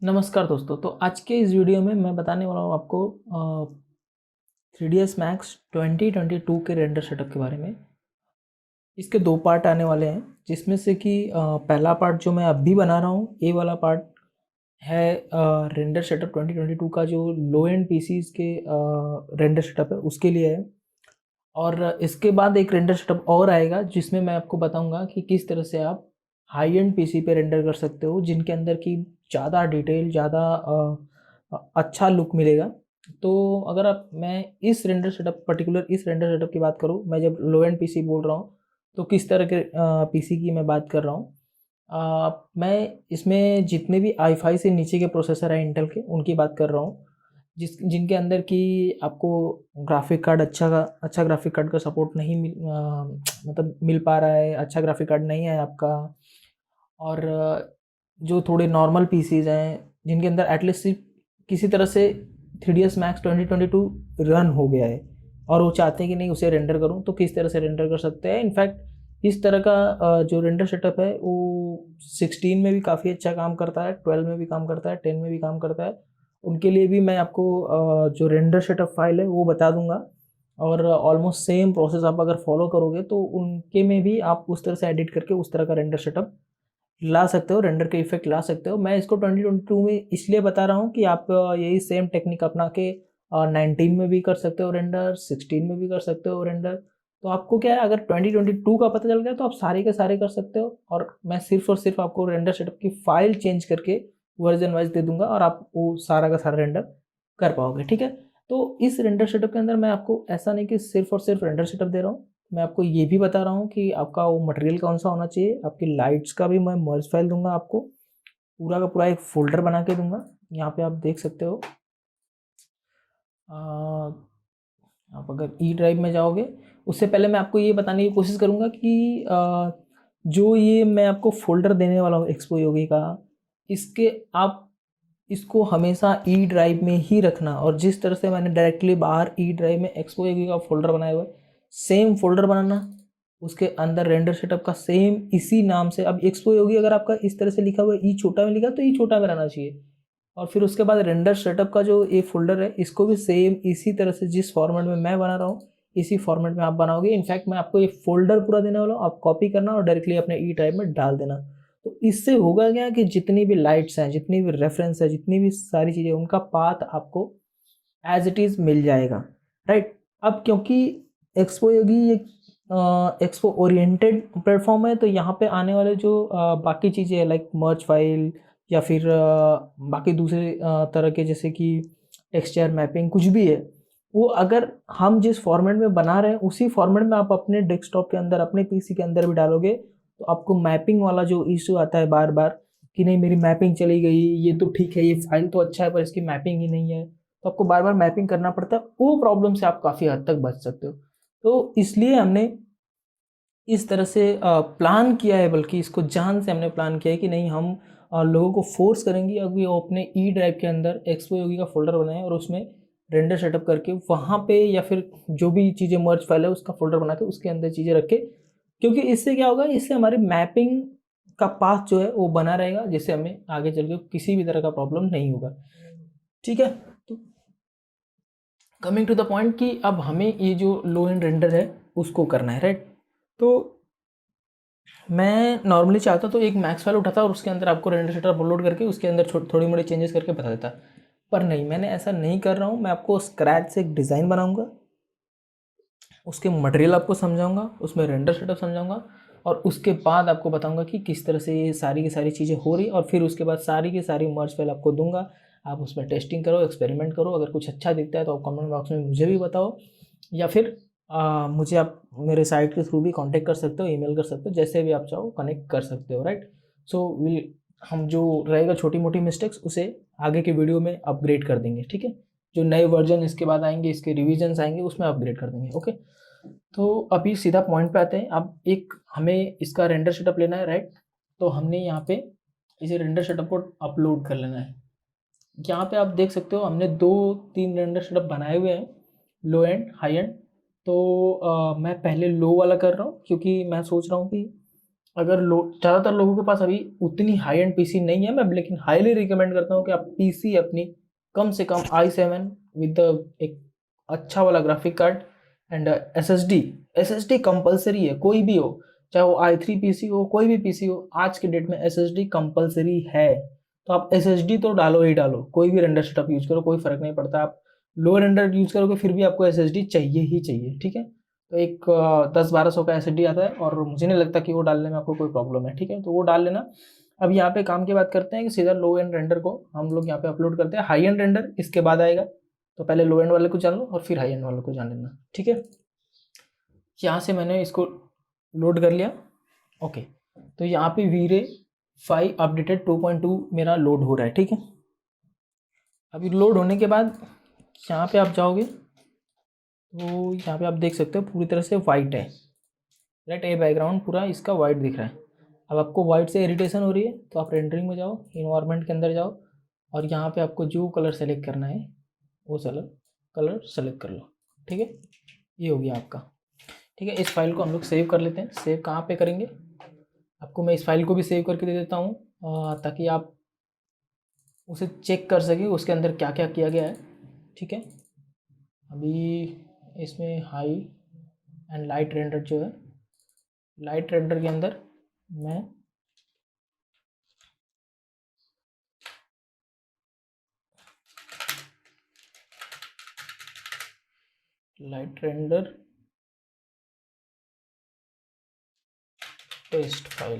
नमस्कार दोस्तों। तो आज के इस वीडियो में मैं बताने वाला हूँ आपको 3ds Max 2022 के रेंडर सेटअप के बारे में। इसके दो पार्ट आने वाले हैं, जिसमें से कि पहला पार्ट जो मैं अभी बना रहा हूँ, ये वाला पार्ट है रेंडर सेटअप 2022 का, जो लो एंड पीसीज के रेंडर सेटअप है उसके लिए है। और इसके बाद एक रेंडर सेटअप और आएगा, जिसमें मैं आपको बताऊंगा कि किस तरह से आप हाई एंड पीसी पे रेंडर कर सकते हो, जिनके अंदर की ज़्यादा डिटेल, ज़्यादा अच्छा लुक मिलेगा। तो अगर आप मैं इस रेंडर सेटअप पर्टिकुलर इस रेंडर सेटअप की बात करूँ, मैं जब लो एंड पीसी बोल रहा हूँ तो किस तरह के पीसी की मैं बात कर रहा हूँ। मैं इसमें जितने भी i5 से नीचे के प्रोसेसर हैं इंटेल के, उनकी बात कर रहा हूँ, जिनके अंदर की आपको ग्राफिक कार्ड अच्छा ग्राफिक कार्ड का सपोर्ट नहीं मतलब मिल पा रहा है, अच्छा ग्राफिक कार्ड नहीं है आपका। और जो थोड़े नॉर्मल पीसीज हैं, जिनके अंदर एटलीस्ट सिर्फ किसी तरह से 3ds Max 2022 रन हो गया है और वो चाहते हैं कि नहीं उसे रेंडर करूं, तो किस तरह से रेंडर कर सकते हैं। इनफैक्ट इस तरह का जो रेंडर सेटअप है वो 16 में भी काफ़ी अच्छा काम करता है, 12 में भी काम करता है, 10 में भी काम करता है। उनके लिए भी मैं आपको जो रेंडर सेटअप फाइल है वो बता दूंगा। और ऑलमोस्ट सेम प्रोसेस आप अगर फॉलो करोगे तो उनके में भी आप उस तरह से एडिट करके उस तरह का रेंडर सेटअप ला सकते हो, रेंडर के इफेक्ट ला सकते हो। मैं इसको 2022 में इसलिए बता रहा हूँ कि आप यही सेम टेक्निक अपना के 19 में भी कर सकते हो रेंडर, 16 में भी कर सकते हो रेंडर। तो आपको क्या है, अगर 2022 का पता चल गया तो आप सारे के सारे कर सकते हो। और मैं सिर्फ और सिर्फ आपको रेंडर सेटअप की फाइल चेंज करके वर्जन वाइज दे दूंगा और आप वो सारा का सारा रेंडर कर पाओगे, ठीक है। तो इस रेंडर सेटअप के अंदर मैं आपको ऐसा नहीं कि सिर्फ और सिर्फ रेंडर सेटअप दे रहा हूँ, मैं आपको ये भी बता रहा हूँ कि आपका वो मटेरियल कौन सा होना चाहिए। आपकी लाइट्स का भी मैं मर्ज फाइल दूंगा, आपको पूरा का पूरा एक फोल्डर बना के दूंगा। यहाँ पे आप देख सकते हो। आप अगर ई ड्राइव में जाओगे, उससे पहले मैं आपको ये बताने की कोशिश करूँगा कि जो ये मैं आपको फोल्डर देने वाला हूँ एक्सपो योगी का, इसके आप इसको हमेशा ई ड्राइव में ही रखना। और जिस तरह से मैंने डायरेक्टली बाहर ई ड्राइव में एक्सपो योगी का फोल्डर बनाया हुआ है, सेम फोल्डर बनाना, उसके अंदर रेंडर सेटअप का सेम इसी नाम से। अब एक्सपो योगी अगर आपका इस तरह से लिखा हुआ है, ई छोटा में लिखा, तो ई छोटा में रहना चाहिए। और फिर उसके बाद रेंडर सेटअप का जो ये फोल्डर है, इसको भी सेम इसी तरह से जिस फॉर्मेट में मैं बना रहा हूँ, इसी फॉर्मेट में आप बनाओगे। इनफैक्ट मैं आपको ये फोल्डर पूरा देने वाला हूँ, आप कॉपी करना और डायरेक्टली अपने ई ड्राइव में डाल देना। तो इससे होगा क्या कि जितनी भी लाइट्स हैं, जितनी भी रेफरेंस है, जितनी भी सारी चीज़ें, उनका पाथ आपको एज इट इज़ मिल जाएगा, राइट। अब क्योंकि एक्सपो योगी एक एक्सपो ओरिएंटेड प्लेटफॉर्म है, तो यहाँ पे आने वाले जो बाकी चीज़ें हैं, लाइक मर्ज फाइल या फिर बाकी दूसरे तरह के, जैसे कि टेक्सचर मैपिंग कुछ भी है, वो अगर हम जिस फॉर्मेट में बना रहे हैं उसी फॉर्मेट में आप अपने डेस्कटॉप के अंदर, अपने पीसी के अंदर भी डालोगे, तो आपको मैपिंग वाला जो इशू आता है बार बार कि नहीं मेरी मैपिंग चली गई, ये तो ठीक है, ये फाइल तो अच्छा है पर इसकी मैपिंग ही नहीं है, तो आपको बार बार मैपिंग करना पड़ता है। वो प्रॉब्लम से आप काफ़ी हद तक बच सकते हो। तो इसलिए हमने इस तरह से प्लान किया है, बल्कि इसको जान से हमने प्लान किया है कि नहीं, हम लोगों को फोर्स करेंगे अभी वो अपने ई ड्राइव के अंदर एक्सपो योगी का फोल्डर बनाए और उसमें रेंडर सेटअप करके वहाँ पे, या फिर जो भी चीज़ें मर्ज फाइल है उसका फोल्डर बना के उसके अंदर चीज़ें रखे। क्योंकि इससे क्या होगा, इससे हमारी मैपिंग का पाथ जो है वो बना रहेगा, जिससे हमें आगे चल के किसी भी तरह का प्रॉब्लम नहीं होगा, ठीक है। तो कमिंग टू द पॉइंट कि अब हमें ये जो लो एंड रेंडर है उसको करना है, राइट। तो मैं नॉर्मली चाहता तो एक मैक्स फाइल उठाता और उसके अंदर आपको रेंडर सेटअप अपलोड करके उसके अंदर थोड़ी मोड़ी चेंजेस करके बता देता, पर नहीं, मैंने ऐसा नहीं कर रहा हूँ। मैं आपको स्क्रैच से एक डिज़ाइन बनाऊंगा, उसके मटेरियल आपको समझाऊंगा, उसमें रेंडर सेटअप समझाऊंगा, और उसके बाद आपको बताऊंगा कि किस तरह से ये सारी की सारी चीज़ें हो रही, और फिर उसके बाद सारी की सारी मर्ज फाइल आपको दूंगा। आप उसमें टेस्टिंग करो, एक्सपेरिमेंट करो, अगर कुछ अच्छा दिखता है तो आप कमेंट बॉक्स में मुझे भी बताओ, या फिर मुझे आप मेरे साइट के थ्रू भी कांटेक्ट कर सकते हो, ईमेल कर सकते हो, जैसे भी आप चाहो कनेक्ट कर सकते हो, राइट। सो हम जो रहेगा छोटी मोटी मिस्टेक्स उसे आगे के वीडियो में अपग्रेड कर देंगे, ठीक है। जो नए वर्जन इसके बाद आएंगे, इसके रिविजन्स आएंगे, उसमें अपग्रेड कर देंगे, ओके। तो अभी सीधा पॉइंट पे आते हैं। अब एक हमें इसका रेंडर सेटअप लेना है, राइट। तो हमने यहाँ पे इसे रेंडर सेटअप को अपलोड कर लेना है। यहाँ पे आप देख सकते हो हमने 2-3 रेंडर सेटअप बनाए हुए हैं, लो एंड हाई एंड। तो मैं पहले लो वाला कर रहा हूँ, क्योंकि मैं सोच रहा हूँ कि अगर ज़्यादातर लोगों के पास अभी उतनी हाई एंड पीसी नहीं है, मैं लेकिन हाईली रिकमेंड करता हूँ कि आप पीसी अपनी कम से कम i7 विद एक अच्छा वाला graphic card and SSD compulsory है, कोई भी हो, चाहे वो i3 पीसी हो, कोई भी पीसी हो, आज के डेट में एसएसडी कंपलसरी है। तो आप एसएसडी तो डालो ही डालो, कोई भी रेंडर सेटअप यूज करो, कोई फर्क नहीं पड़ता। आप लो रेंडर यूज करोगे फिर भी आपको एसएसडी चाहिए ही चाहिए, ठीक है। तो एक 10-1200 का एसएसडी आता है और मुझे नहीं लगता कि वो डालने में आपको कोई प्रॉब्लम है, ठीक है, तो वो डाल लेना। अब यहाँ पे काम की बात करते हैं कि सीधा लो एंड रेंडर को हम लोग यहाँ पे अपलोड करते हैं, हाई एंड रेंडर इसके बाद आएगा। तो पहले लो एंड वाले को जान लो और फिर हाई एंड वाले को जान लेना, ठीक है। यहाँ से मैंने इसको लोड कर लिया, ओके। तो यहाँ पे वीरे 5 अपडेटेड 2.2 मेरा लोड हो रहा है, ठीक है। अभी लोड होने के बाद यहाँ पे आप जाओगे तो यहाँ पे आप देख सकते हो पूरी तरह से वाइट है, राइट। ये बैकग्राउंड पूरा इसका वाइट दिख रहा है। अब आपको वाइट से इरिटेशन हो रही है तो आप रेंडरिंग में जाओ, इन्वायरमेंट के अंदर जाओ और यहाँ पे आपको जो कलर सेलेक्ट करना है वो कलर सेलेक्ट कर लो, ठीक है। ये हो गया आपका, ठीक है। इस फाइल को हम लोग सेव कर लेते हैं। सेव कहाँ पे करेंगे, आपको मैं इस फाइल को भी सेव करके दे देता हूँ ताकि आप उसे चेक कर सकें उसके अंदर क्या क्या किया गया है, ठीक है। अभी इसमें हाई एंड लाइट रेंडर जो है, लाइट रेंडर के अंदर मैं लाइट रेंडर टेस्ट फाइल,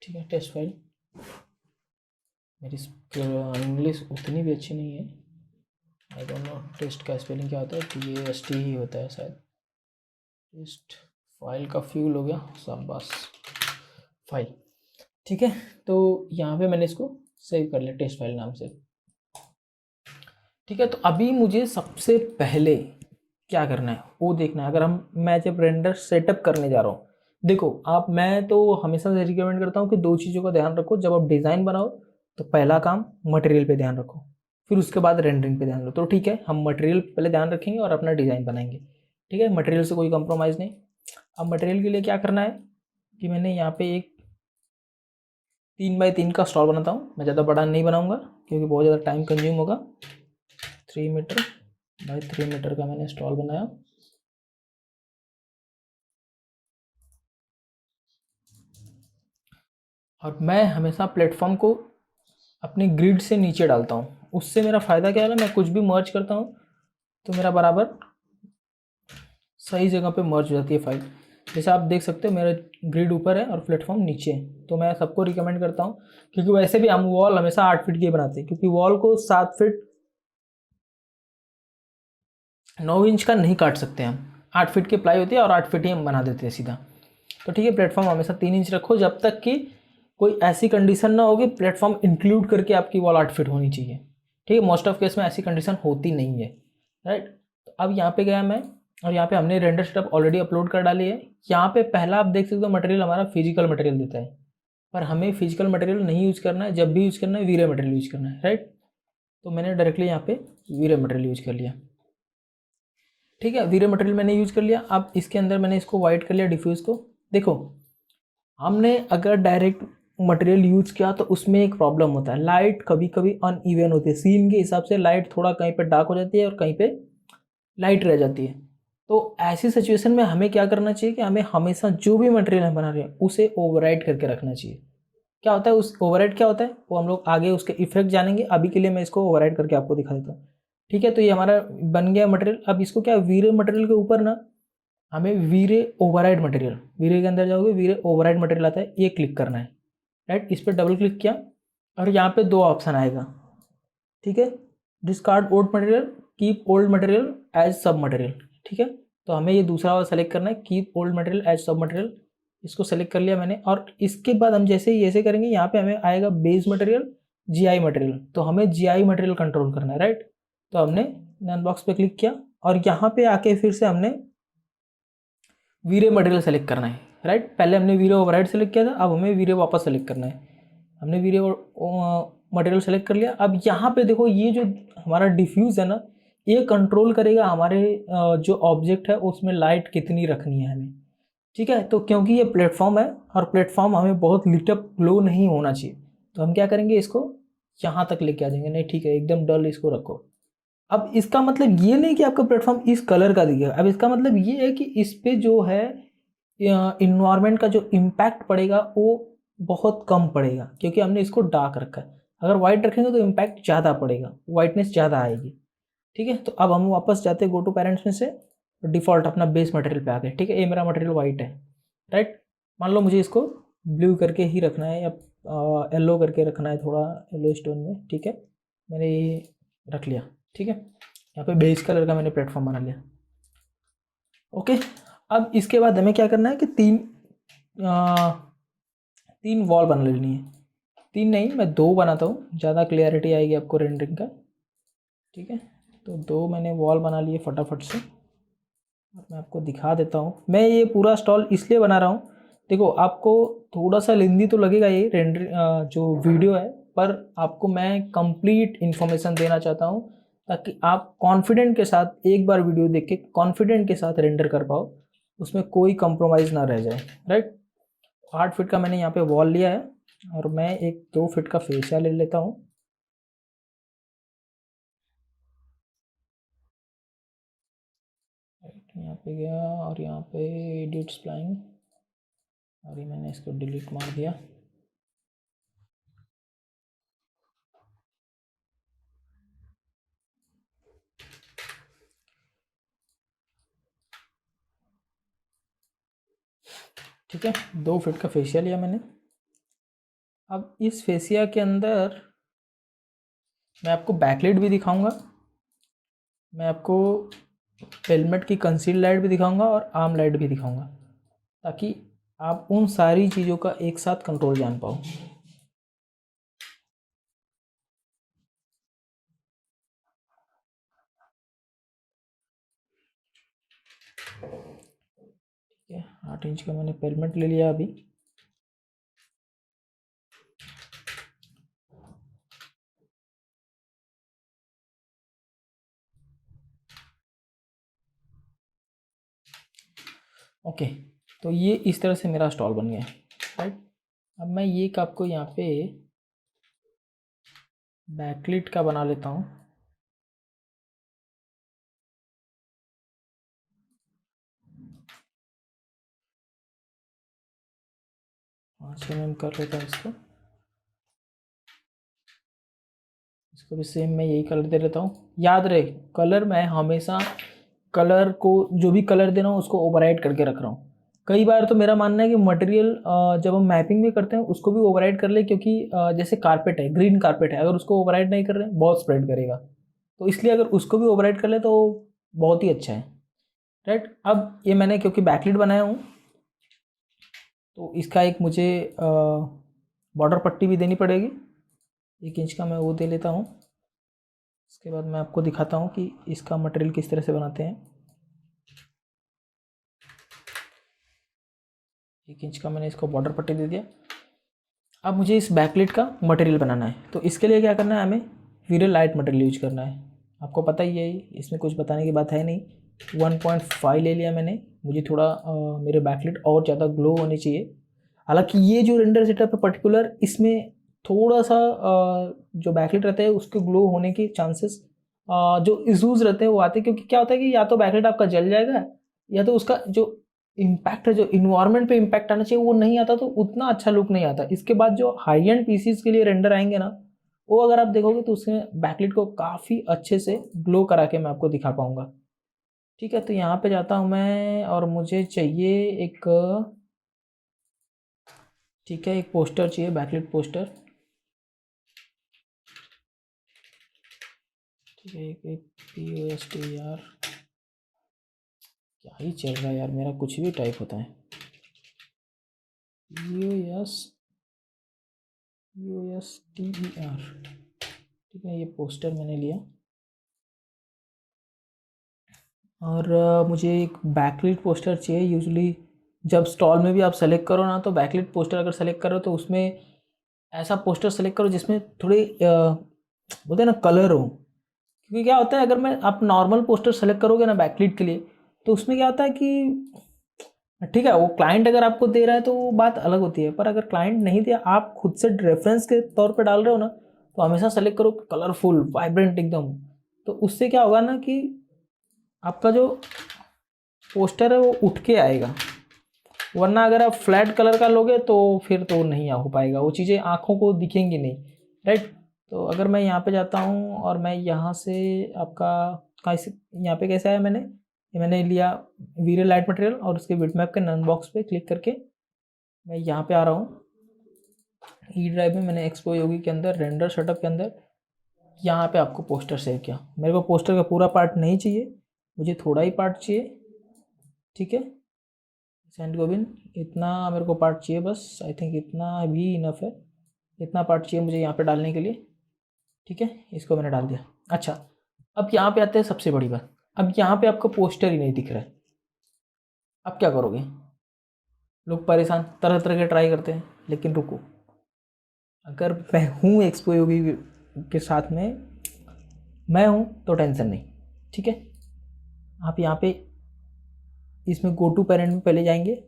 ठीक है। टेस्ट फाइल, मेरी इंग्लिश उतनी भी अच्छी नहीं है, आई डोंट नो टेस्ट का स्पेलिंग क्या होता है, TAST ही होता है शायद। टेस्ट फाइल का फ्यूल हो गया, शाबाश, फाइल, ठीक है। तो यहाँ पे मैंने इसको सेव कर लिया टेस्ट फाइल नाम से, ठीक है। तो अभी मुझे सबसे पहले क्या करना है वो देखना है। अगर मैं जब रेंडर सेटअप करने जा रहा हूँ, देखो मैं तो हमेशा से रिकमेंड करता हूँ कि दो चीज़ों का ध्यान रखो जब आप डिज़ाइन बनाओ। तो पहला काम मटेरियल पे ध्यान रखो, फिर उसके बाद रेंडरिंग पे ध्यान रखो। तो ठीक है, हम मटेरियल पहले ध्यान रखेंगे और अपना डिज़ाइन बनाएंगे, ठीक है। मटेरियल से कोई कंप्रोमाइज़ नहीं। अब मटेरियल के लिए क्या करना है कि मैंने यहाँ पे एक 3x3 का स्टॉल बनाता हूँ। मैं ज़्यादा बड़ा नहीं बनाऊँगा क्योंकि बहुत ज़्यादा टाइम कंज्यूम होगा। 3 मीटर बाई 3 मीटर का मैंने स्टॉल बनाया। और मैं हमेशा प्लेटफॉर्म को अपनी ग्रिड से नीचे डालता हूँ। उससे मेरा फ़ायदा क्या है ना, मैं कुछ भी मर्ज करता हूँ तो मेरा बराबर सही जगह पे मर्ज हो जाती है फाइल। जैसे आप देख सकते हो मेरा ग्रिड ऊपर है और प्लेटफॉर्म नीचे है। तो मैं सबको रिकमेंड करता हूँ, क्योंकि वैसे भी हम वॉल हमेशा 8 फीट की बनाते हैं, क्योंकि वॉल को 7 फीट 9 इंच का नहीं काट सकते हम। 8 फीट की प्लाई होती है और 8 फीट ही हम बना देते हैं सीधा। तो ठीक है, प्लेटफॉर्म हमेशा 3 इंच रखो जब तक कि कोई ऐसी कंडीशन ना होगी प्लेटफॉर्म इंक्लूड करके आपकी वॉल 8 फीट होनी चाहिए, ठीक है। मोस्ट ऑफ केस में ऐसी कंडीशन होती नहीं है, राइट। तो अब यहाँ पे गया मैं और यहाँ पे हमने रेंडर सेटअप ऑलरेडी अपलोड कर डाली है। यहाँ पे पहला आप देख सकते हो मटेरियल हमारा फिजिकल मटेरियल देता है, पर हमें फिजिकल मटेरियल नहीं यूज़ करना है। जब भी यूज़ करना है वीरे मटेरियल यूज़ करना है, राइट। तो मैंने डायरेक्टली यहाँ पे वीरे मटेरियल यूज़ कर लिया, ठीक है। वीरे मटेरियल मैंने यूज़ कर लिया। अब इसके अंदर मैंने इसको वाइट कर लिया, डिफ्यूज़ को। देखो, हमने अगर डायरेक्ट मटेरियल यूज़ किया तो उसमें एक प्रॉब्लम होता है, लाइट कभी कभी अनइवन होती है। सीन के हिसाब से लाइट थोड़ा कहीं पे डार्क हो जाती है और कहीं पे लाइट रह जाती है। तो ऐसी सिचुएशन में हमें क्या करना चाहिए कि हमें हमेशा जो भी मटेरियल हम बना रहे हैं उसे ओवरराइड करके रखना चाहिए। क्या होता है उस ओवरराइड, क्या होता है वो हम लोग आगे उसके इफेक्ट जानेंगे। अभी के लिए मैं इसको ओवरराइड करके आपको दिखा देता हूँ, ठीक है। तो ये हमारा बन गया मटेरियल। अब इसको क्या, वीरे मटेरियल के ऊपर ना हमें वीरे ओवरराइड मटेरियल, वीरे के अंदर जाओगे वीरे ओवरराइड मटेरियल आता है, ये क्लिक करना है, राइट। इस पर डबल क्लिक किया और यहाँ पे 2 ऑप्शन आएगा, ठीक है। Discard old material, keep old material as sub material, ठीक है। तो हमें ये दूसरा वाला सेलेक्ट करना है, keep old material as sub material. इसको सेलेक्ट कर लिया मैंने। और इसके बाद हम जैसे ही ऐसे करेंगे यहाँ पे हमें आएगा बेस मटेरियल, GI मटेरियल। तो हमें GI मटेरियल कंट्रोल करना है, राइट। तो हमने नन बॉक्स पे क्लिक किया और यहाँ पे आके फिर से हमने वीरे मटेरियल सेलेक्ट करना है, राइट। पहले हमने वीरे ओवरराइड सेलेक्ट किया था, अब हमें वीरे वापस सेलेक्ट करना है। हमने वीरे मटेरियल सेलेक्ट कर लिया। अब यहाँ पे देखो ये जो हमारा डिफ्यूज़ है ना, ये कंट्रोल करेगा हमारे जो ऑब्जेक्ट है उसमें लाइट कितनी रखनी है हमें। ठीक है। तो क्योंकि ये प्लेटफॉर्म है और प्लेटफॉर्म हमें बहुत लिटअप ग्लो नहीं होना चाहिए, तो हम क्या करेंगे, इसको यहाँ तक लेके आ जाएंगे। नहीं ठीक है, एकदम डल इसको रखो। अब इसका मतलब ये नहीं कि आपका प्लेटफॉर्म इस कलर का दिखेगा, अब इसका मतलब ये है कि इस पे जो है इन्वायरमेंट का जो इम्पैक्ट पड़ेगा वो बहुत कम पड़ेगा, क्योंकि हमने इसको डार्क रखा है। अगर वाइट रखेंगे तो इम्पैक्ट ज़्यादा पड़ेगा, वाइटनेस ज़्यादा आएगी। ठीक है, तो अब हम वापस जाते हैं गो टू पेरेंट्स में से, डिफ़ॉल्ट अपना बेस मटेरियल पे आ गए। ठीक है, ये मेरा मटेरियल वाइट है, राइट। मान लो मुझे इसको ब्लू करके ही रखना है या येलो करके रखना है, थोड़ा येलो स्टोन में। ठीक है, मैंने ये रख लिया। ठीक है, यहाँ पे बेस कलर का मैंने प्लेटफॉर्म बना लिया। ओके, अब इसके बाद हमें क्या करना है कि तीन वॉल बना लेनी है। तीन नहीं, मैं दो बनाता हूँ, ज़्यादा क्लियरिटी आएगी आपको रेंडरिंग का। ठीक है, तो दो मैंने वॉल बना लिए फटाफट से, और मैं आपको दिखा देता हूँ। मैं ये पूरा स्टॉल इसलिए बना रहा हूँ, देखो आपको थोड़ा सा लेंदी तो लगेगा ये रेंडर जो वीडियो है, पर आपको मैं कंप्लीट इन्फॉर्मेशन देना चाहता हूँ, ताकि आप कॉन्फिडेंट के साथ एक बार वीडियो देख के कॉन्फिडेंट के साथ रेंडर कर पाओ, उसमें कोई कंप्रोमाइज़ ना रह जाए, राइट। 8 फीट का मैंने यहाँ पे वॉल लिया है, और मैं एक 2 फीट का फेसिया ले लेता हूँ। यहाँ पे गया, और यहाँ पे एडिट स्प्लाइन, और ये मैंने इसको डिलीट मार दिया। ठीक है, 2 फीट का फेशिया लिया मैंने। अब इस फेशिया के अंदर मैं आपको बैकलाइट भी दिखाऊंगा, मैं आपको हेलमेट की कंसील लाइट भी दिखाऊंगा, और आर्म लाइट भी दिखाऊंगा, ताकि आप उन सारी चीज़ों का एक साथ कंट्रोल जान पाओ। ठीक है, 8 इंच का मैंने हेलमेट ले लिया अभी। ओके, तो ये इस तरह से मेरा स्टॉल बन गया है, राइट। अब मैं ये आपको यहाँ पे बैकलिट का बना लेता हूँ। हाँ, 6 mm कर लेता हूँ इसको। इसको भी सेम मैं यही कलर दे लेता हूँ। याद रहे, कलर मैं हमेशा कलर को, जो भी कलर दे रहा हूँ उसको ओवरराइड करके रख रहा हूँ। कई बार तो मेरा मानना है कि मटेरियल जब हम मैपिंग भी करते हैं उसको भी ओवरराइड कर ले, क्योंकि जैसे कारपेट है, ग्रीन कारपेट है, अगर उसको ओवरराइड नहीं कर रहे हैं बहुत स्प्रेड करेगा, तो इसलिए अगर उसको भी ओवरराइड कर ले तो बहुत ही अच्छा है, राइट। अब ये मैंने क्योंकि बैकलिट बनाया हूँ, तो इसका एक मुझे बॉर्डर पट्टी भी देनी पड़ेगी। 1 इंच का मैं वो दे लेता हूँ। इसके बाद मैं आपको दिखाता हूँ कि इसका मटेरियल किस तरह से बनाते हैं। 1 इंच का मैंने इसको बॉर्डर पट्टी दे दिया। अब मुझे इस बैकलिट का मटेरियल बनाना है, तो इसके लिए क्या करना है, हमें वीरल लाइट मटेरियल यूज करना है। आपको पता ही है, इसमें कुछ बताने की बात है नहीं। 1.5 ले लिया मैंने, मुझे थोड़ा मेरे बैकलिट और ज़्यादा ग्लो होनी चाहिए। हालांकि ये जो रेंडर सेटअप है पर्टिकुलर, इसमें थोड़ा सा जो बैकलिट रहता है उसके ग्लो होने के चांसेस, जो इशूज़ रहते हैं वो आते हैं, क्योंकि क्या होता है कि या तो बैकलिट आपका जल जाएगा, या तो उसका जो इम्पैक्ट है, जो इन्वायरमेंट पे इम्पैक्ट आना चाहिए वो नहीं आता, तो उतना अच्छा लुक नहीं आता। इसके बाद जो हाई एंड पीसीज के लिए रेंडर आएंगे ना, वो अगर आप देखोगे तो उसमें बैकलिट को काफ़ी अच्छे से ग्लो करा के मैं आपको दिखा पाऊंगा। ठीक है, तो यहाँ पे जाता हूँ मैं, और मुझे चाहिए एक, ठीक है, एक पोस्टर चाहिए, बैकलिट पोस्टर। ठीक है, एक POST यार, क्या ही चल रहा है यार, मेरा कुछ भी टाइप होता है। POSTER। ठीक है, ये पोस्टर मैंने लिया। और मुझे एक बैकलिट पोस्टर चाहिए। यूजुअली जब स्टॉल में भी आप सेलेक्ट करो ना, तो बैकलिट पोस्टर अगर सेलेक्ट करो तो उसमें ऐसा पोस्टर सेलेक्ट करो जिसमें थोड़े बोलते हैं ना कलर हो। क्योंकि क्या होता है, अगर मैं आप नॉर्मल पोस्टर सेलेक्ट करोगे ना बैकलिट के लिए, तो उसमें क्या होता है कि ठीक है, वो क्लाइंट अगर आपको दे रहा है तो वो बात अलग होती है, पर अगर क्लाइंट नहीं दिया, आप खुद से रेफरेंस के तौर पे डाल रहे हो ना, तो हमेशा सेलेक्ट करो कलरफुल वाइब्रेंट एकदम। तो उससे क्या होगा ना कि आपका जो पोस्टर है वो उठ के आएगा, वरना अगर आप फ्लैट कलर का लोगे तो फिर तो नहीं हो पाएगा, वो चीज़ें आँखों को दिखेंगी नहीं, राइट। तो अगर मैं यहाँ पे जाता हूँ और मैं यहाँ से आपका कैसे, यहाँ पे कैसे आया मैंने लिया वीरे लाइट मटेरियल और उसके बिटमैप के नन बॉक्स पे क्लिक करके मैं यहाँ पे आ रहा हूँ। ई ड्राइव में मैंने एक्सपो योगी के अंदर रेंडर सेटअप के अंदर यहाँ पे आपको पोस्टर सेव किया। मेरे को पोस्टर का पूरा पार्ट नहीं चाहिए, मुझे थोड़ा ही पार्ट चाहिए, ठीक है। सेंट गोविंद इतना मेरे को पार्ट चाहिए बस, आई थिंक इतना भी इनफ है, इतना पार्ट चाहिए मुझे यहाँ पे डालने के लिए, ठीक है। इसको मैंने डाल दिया। अच्छा, अब यहाँ पे आते हैं सबसे बड़ी बात, अब यहाँ पे आपको पोस्टर ही नहीं दिख रहा है, अब क्या करोगे? लोग परेशान तरह तरह के ट्राई करते हैं, लेकिन रुको, अगर मैं हूँ एक्सपो योगी के साथ में, मैं हूँ तो टेंशन नहीं, ठीक है। आप यहाँ पे इसमें गो टू पेरेंट में पहले जाएंगे,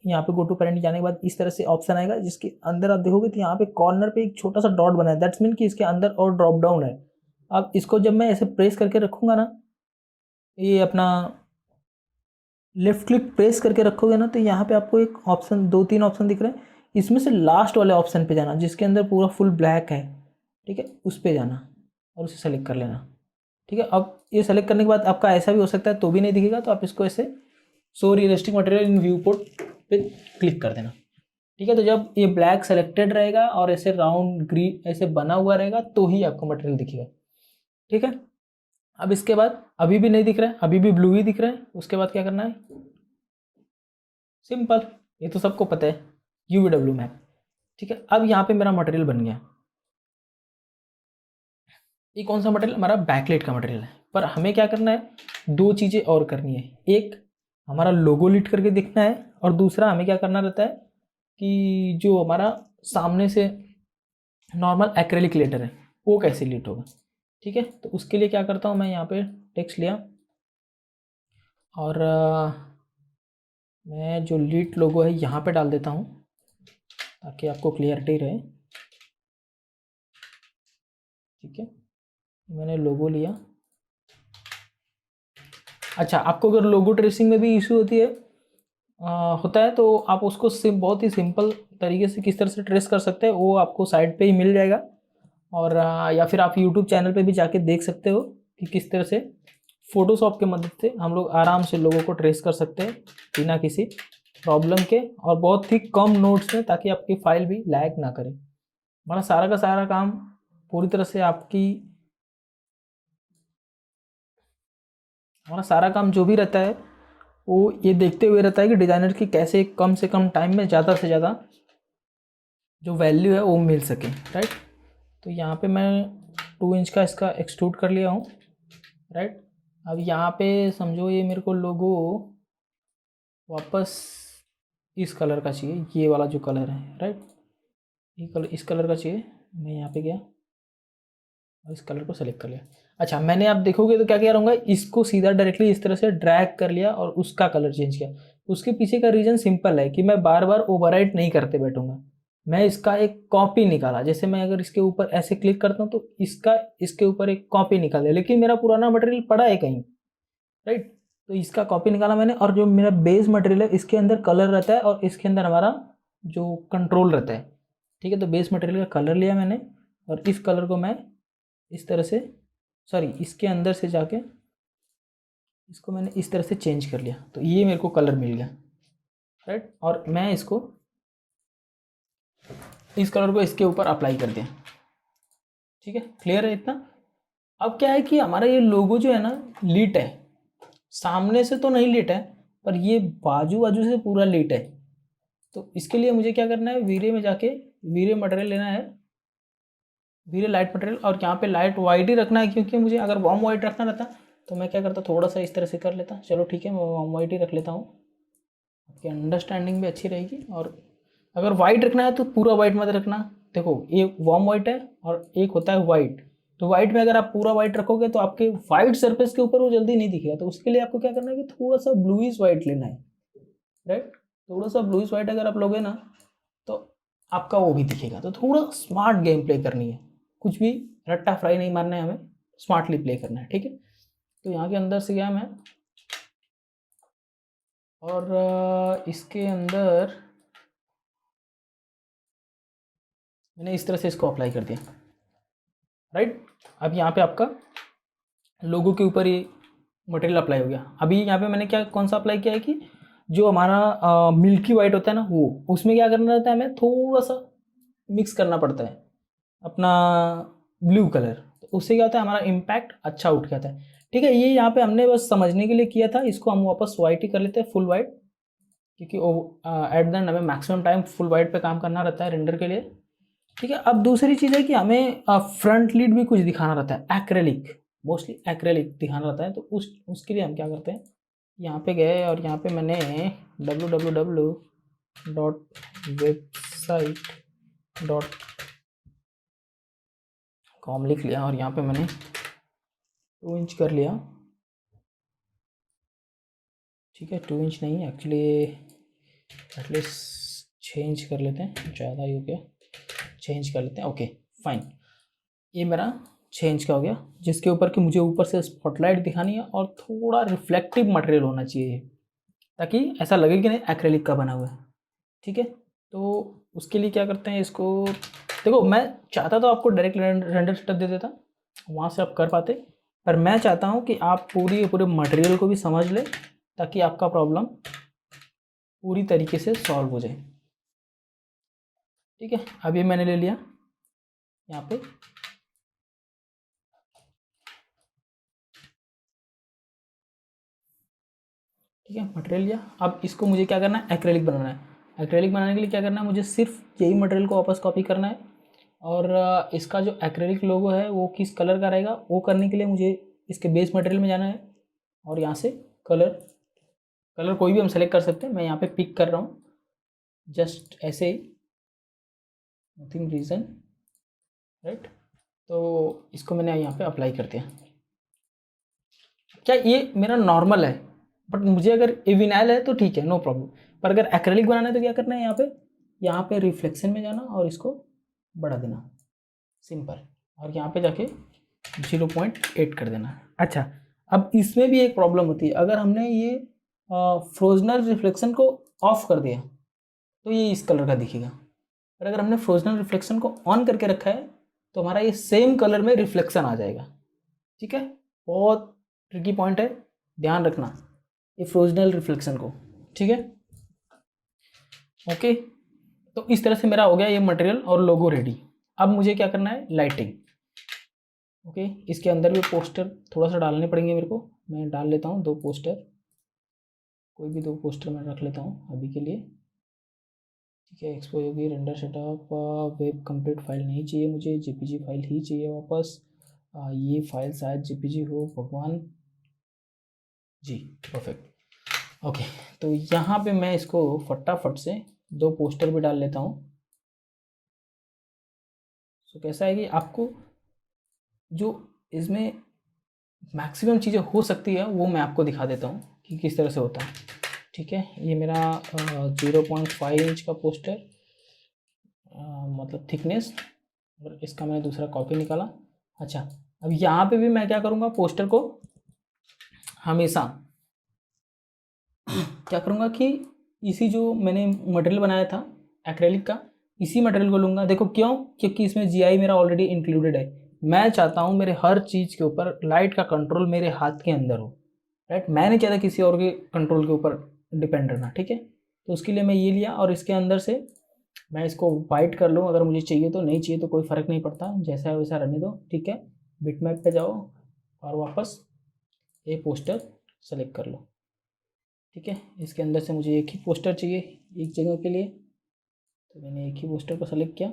यहाँ पे गो टू पेरेंट जाने के बाद इस तरह से ऑप्शन आएगा जिसके अंदर आप देखोगे तो यहाँ पे कॉर्नर पे एक छोटा सा डॉट बना है, दैट्स मीन कि इसके अंदर और ड्रॉप डाउन है। अब इसको जब मैं ऐसे प्रेस करके रखूँगा ना, ये अपना लेफ्ट क्लिक प्रेस करके रखोगे ना, तो यहाँ पे आपको एक ऑप्शन, 2-3 ऑप्शन दिख रहे हैं, इसमें से लास्ट वाले ऑप्शन पे जाना जिसके अंदर पूरा फुल ब्लैक है, ठीक है, उस पर जाना और उसे सेलेक्ट कर लेना, ठीक है। अब ये सेलेक्ट करने के बाद आपका ऐसा भी हो सकता है तो भी नहीं दिखेगा, तो आप इसको ऐसे show realistic material in view port पे क्लिक कर देना, ठीक है। तो जब ये ब्लैक सेलेक्टेड रहेगा और ऐसे राउंड ग्रीन ऐसे बना हुआ रहेगा तो ही आपको मटेरियल दिखेगा, ठीक है। अब इसके बाद अभी भी नहीं दिख रहा है, अभी भी ब्लू ही दिख रहा है, उसके बाद क्या करना है? सिंपल, ये तो सबको पता है, UVW मैप, ठीक है। अब यहाँ पे मेरा मटेरियल बन गया, ये कौन सा मटेरियल? हमारा बैकलाइट का मटेरियल है। पर हमें क्या करना है, 2 चीज़ें और करनी है, एक हमारा लोगो लिट करके दिखना है, और दूसरा हमें क्या करना रहता है कि जो हमारा सामने से नॉर्मल एक्रेलिक लेटर है वो कैसे लिट होगा, ठीक है। तो उसके लिए क्या करता हूँ, मैं यहाँ पे टेक्स्ट लिया और मैं जो लीट लोगो है यहाँ पे डाल देता हूँ ताकि आपको क्लियरिटी रहे, ठीक है। मैंने लोगो लिया। अच्छा, आपको अगर लोगो ट्रेसिंग में भी इशू होता है तो आप उसको बहुत ही सिंपल तरीके से किस तरह से ट्रेस कर सकते हैं वो आपको साइट पे ही मिल जाएगा, और या फिर आप यूट्यूब चैनल पे भी जाके देख सकते हो कि किस तरह से फ़ोटोशॉप के मदद से हम लोग आराम से लोगों को ट्रेस कर सकते हैं बिना किसी प्रॉब्लम के, और बहुत ही कम नोट्स में, ताकि आपकी फ़ाइल भी लैग ना करे। हमारा सारा का सारा काम पूरी तरह से हमारा सारा काम जो भी रहता है वो ये देखते हुए रहता है कि डिज़ाइनर की कैसे कम से कम टाइम में ज़्यादा से ज़्यादा जो वैल्यू है वो मिल सके, राइट। तो यहाँ पे मैं 2 इंच का इसका एक्सट्रूड कर लिया हूँ, राइट। अब यहाँ पे समझो ये मेरे को लोगो वापस इस कलर का चाहिए, ये वाला जो कलर है, राइट, ये कलर इस कलर का चाहिए। मैं यहाँ पे गया और इस कलर को सेलेक्ट कर लिया। अच्छा, मैंने आप देखोगे तो क्या किया रहूँगा, इसको सीधा डायरेक्टली इस तरह से ड्रैग कर लिया और उसका कलर चेंज किया। उसके पीछे का रीज़न सिंपल है कि मैं बार बार ओवरराइट नहीं करते बैठूंगा, मैं इसका एक कॉपी निकाला, जैसे मैं अगर इसके ऊपर ऐसे क्लिक करता हूँ तो इसके ऊपर एक कॉपी निकाल दिया, लेकिन मेरा पुराना मटेरियल पड़ा है कहीं, राइट। तो इसका कॉपी निकाला मैंने, और जो मेरा बेस मटेरियल है इसके अंदर कलर रहता है और इसके अंदर हमारा जो कंट्रोल रहता है, ठीक है। तो बेस मटेरियल का कलर लिया मैंने और इस कलर को मैं इस तरह से, सॉरी, इसके अंदर से जाके इसको मैंने इस तरह से चेंज कर लिया, तो ये मेरे को कलर मिल गया, राइट। और मैं इस कलर को इसके ऊपर अप्लाई कर दिया, ठीक है। क्लियर है इतना? अब क्या है कि हमारा ये लोगो जो है ना लीट है, सामने से तो नहीं लीट है पर ये बाजू बाजू से पूरा लीट है। तो इसके लिए मुझे क्या करना है, वीरे में जाके वीरे मटेरियल लेना है, वीरे लाइट मटेरियल, और यहाँ पे लाइट वाइट ही रखना है, क्योंकि मुझे अगर वार्म वाइट रखना रहता तो मैं क्या करता, थोड़ा सा इस तरह से कर लेता। चलो ठीक है, मैं वार्म वाइट ही रख लेता हूँ, आपकी अंडरस्टैंडिंग भी अच्छी रहेगी। और अगर वाइट रखना है तो पूरा वाइट मत रखना, देखो एक वार्म वाइट है और एक होता है वाइट, तो वाइट में अगर आप पूरा वाइट रखोगे तो आपके वाइट सरफेस के ऊपर वो जल्दी नहीं दिखेगा, तो उसके लिए आपको क्या करना है कि थोड़ा सा ब्लूइश वाइट लेना है, राइट। थोड़ा सा ब्लूइश वाइट अगर आप लोगे ना तो आपका वो भी दिखेगा। तो थोड़ा स्मार्ट गेम प्ले करनी है, कुछ भी रट्टा फ्राई नहीं मारना है, हमें स्मार्टली प्ले करना है, ठीक है। तो यहाँ के अंदर से गया मैं, और इसके अंदर मैंने इस तरह से इसको अप्लाई कर दिया, राइट। अब यहाँ पे आपका लोगो के ऊपर ये मटेरियल अप्लाई हो गया। अभी यहाँ पे मैंने क्या कौन सा अप्लाई किया है कि जो हमारा मिल्की वाइट होता है ना, वो उसमें क्या करना रहता है, हमें थोड़ा सा मिक्स करना पड़ता है अपना ब्लू कलर। तो उससे क्या होता है, हमारा इम्पैक्ट अच्छा उठ जाता है, ठीक है। ये यहाँ पे हमने बस समझने के लिए किया था, इसको हम वापस वाइट ही कर लेते हैं, फुल वाइट, क्योंकि एट द एंड हमें मैक्सिमम टाइम फुल वाइट पे काम करना रहता है रेंडर के लिए, ठीक है। अब दूसरी चीज़ है कि हमें फ्रंट लीड भी कुछ दिखाना रहता है, एक्रेलिक, मोस्टली एक्रेलिक दिखाना रहता है। तो उसके लिए हम क्या करते हैं, यहाँ पे गए और यहाँ पे मैंने www.website.com लिख लिया और यहाँ पे मैंने 2 इंच कर लिया, ठीक है। 2 इंच नहीं, एक्चुअली एटलीस्ट 6 इंच कर लेते हैं, ज़्यादा ही हो गया, 6 इंच कर लेते हैं, ओके फाइन। ये मेरा 6 इंच का हो गया, जिसके ऊपर कि मुझे ऊपर से स्पॉटलाइट दिखानी है और थोड़ा रिफ्लेक्टिव मटेरियल होना चाहिए, ताकि ऐसा लगे कि नहीं एक्रेलिक का बना हुआ है, ठीक है। तो उसके लिए क्या करते हैं, इसको देखो, मैं चाहता तो आपको डायरेक्ट रेंडर सेटअप दे देता, वहाँ से आप कर पाते, पर मैं चाहता हूँ कि आप पूरे मटेरियल को भी समझ ले, ताकि आपका प्रॉब्लम पूरी तरीके से सॉल्व हो जाए, ठीक है। अब ये मैंने ले लिया यहाँ पे, ठीक है, मटेरियल लिया। अब इसको मुझे क्या करना है, एक्रेलिक बनाना है। एक्रेलिक बनाने के लिए क्या करना है, मुझे सिर्फ यही मटेरियल को वापस कॉपी करना है, और इसका जो एक्रेलिक लोगो है वो किस कलर का रहेगा, वो करने के लिए मुझे इसके बेस मटेरियल में जाना है, और यहाँ से कलर कोई भी हम सेलेक्ट कर सकते हैं। मैं यहाँ पे पिक कर रहा हूँ जस्ट ऐसे ही, नथिंग रीज़न, राइट। तो इसको मैंने यहाँ पे अप्लाई कर दिया। क्या ये मेरा नॉर्मल है, बट मुझे अगर विनाइल है तो ठीक है, नो प्रॉब्लम, पर अगर एक्रेलिक बनाना है तो क्या करना है, यहाँ पे रिफ्लेक्शन में जाना और इसको बढ़ा देना, सिंपल, और यहाँ पे जाके 0.8 कर देना। अच्छा, अब इसमें भी एक प्रॉब्लम होती है, अगर हमने ये फ्रोजनल रिफ्लेक्शन को ऑफ कर दिया तो ये इस कलर का दिखेगा, और अगर हमने फ्रोजनल रिफ्लेक्शन को ऑन करके रखा है तो हमारा ये सेम कलर में रिफ्लेक्शन आ जाएगा, ठीक है। बहुत ट्रिकी पॉइंट है, ध्यान रखना ये फ्रोजनल रिफ्लेक्शन को, ठीक है, ओके। तो इस तरह से मेरा हो गया ये मटेरियल और लोगो रेडी। अब मुझे क्या करना है, लाइटिंग, ओके। इसके अंदर भी पोस्टर थोड़ा सा डालने पड़ेंगे मेरे को, मैं डाल लेता हूँ 2 पोस्टर, कोई भी 2 पोस्टर मैं रख लेता हूँ अभी के लिए, ठीक है। एक्सपो होगी, render setup, web complete file नहीं चाहिए मुझे, जेपीजी फाइल ही चाहिए वापस। ये फाइल शायद जेपीजी हो, भगवान जी, परफेक्ट, ओके। तो यहाँ पे मैं इसको फटाफट से 2 पोस्टर भी डाल लेता हूँ। तो कैसा है कि आपको जो इसमें मैक्सिमम चीज़ें हो सकती है वो मैं आपको दिखा देता हूँ कि किस तरह से होता है, ठीक है। ये मेरा 0.5 इंच का पोस्टर, मतलब थिकनेस, और इसका मैंने दूसरा कॉपी निकाला। अच्छा, अब यहाँ पे भी मैं क्या करूँगा, पोस्टर को हमेशा क्या करूँगा कि इसी जो मैंने मटेरियल बनाया था एक्रेलिक का, इसी मटेरियल को लूँगा। देखो क्यों, क्योंकि इसमें जीआई मेरा ऑलरेडी इंक्लूडेड है। मैं चाहता हूँ मेरे हर चीज़ के ऊपर लाइट का कंट्रोल मेरे हाथ के अंदर हो, राइट। मैं नहीं चाहता किसी और के कंट्रोल के ऊपर डिपेंड रहना, ठीक है। तो उसके लिए मैं ये लिया, और इसके अंदर से मैं इसको वाइट कर लूँ अगर मुझे चाहिए तो, नहीं चाहिए तो कोई फ़र्क नहीं पड़ता, जैसा है वैसा रहने दो, ठीक है। बिटमैप पे जाओ और वापस ये पोस्टर सेलेक्ट कर लो, ठीक है। इसके अंदर से मुझे एक ही पोस्टर चाहिए एक जगह के लिए, तो मैंने एक ही पोस्टर को सेलेक्ट किया,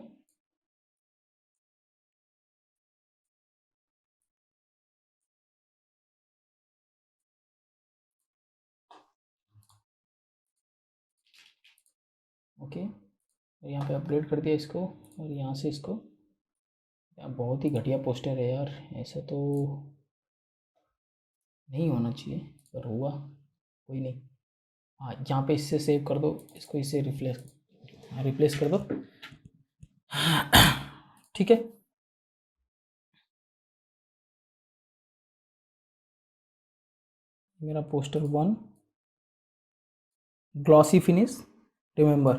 ओके। और यहाँ पे अपडेट कर दिया इसको, और यहाँ से इसको, यार बहुत ही घटिया पोस्टर है यार, ऐसा तो नहीं होना चाहिए, पर हुआ, कोई नहीं, हाँ, यहाँ पे इससे सेव कर दो, इसको इससे रिप्लेस कर दो। ठीक है, मेरा poster 1 glossy finish. Remember,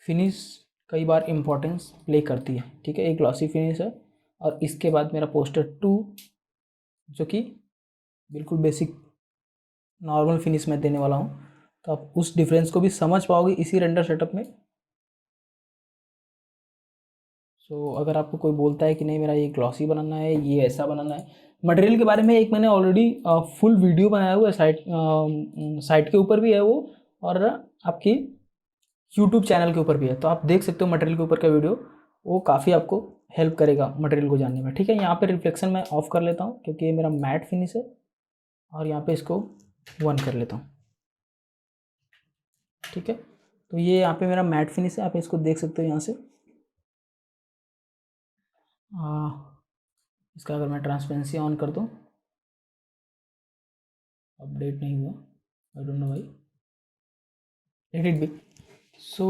finish कई बार इम्पोर्टेंस प्ले करती है। ठीक है, एक ग्लॉसी फिनिश है। और इसके बाद मेरा पोस्टर 2 जो कि बिल्कुल बेसिक नॉर्मल फिनिश मैं देने वाला हूँ। तो आप उस डिफरेंस को भी समझ पाओगे इसी रेंडर सेटअप में। सो अगर आपको कोई बोलता है कि नहीं मेरा ये ग्लॉसी बनाना है, ये ऐसा बनाना है, मटेरियल के बारे में एक मैंने ऑलरेडी फुल वीडियो बनाया हुआ है, साइट के ऊपर भी है वो, और आपकी यूट्यूब चैनल के ऊपर भी है। तो आप देख सकते हो मटेरियल के ऊपर का वीडियो, वो काफ़ी आपको हेल्प करेगा मटेरियल को जानने में। ठीक है, यहाँ पे रिफ्लेक्शन मैं ऑफ कर लेता हूँ क्योंकि ये मेरा मैट फिनिश है, और यहाँ पे इसको 1 कर लेता हूँ। ठीक है, तो ये यहाँ पे मेरा मैट फिनिश है, आप इसको देख सकते हो यहाँ से। इसका अगर मैं ट्रांसपेरेंसी ऑन कर दूँ, अपडेट नहीं हुआ, आई डोंट नो भाई, लेट इट बी। सो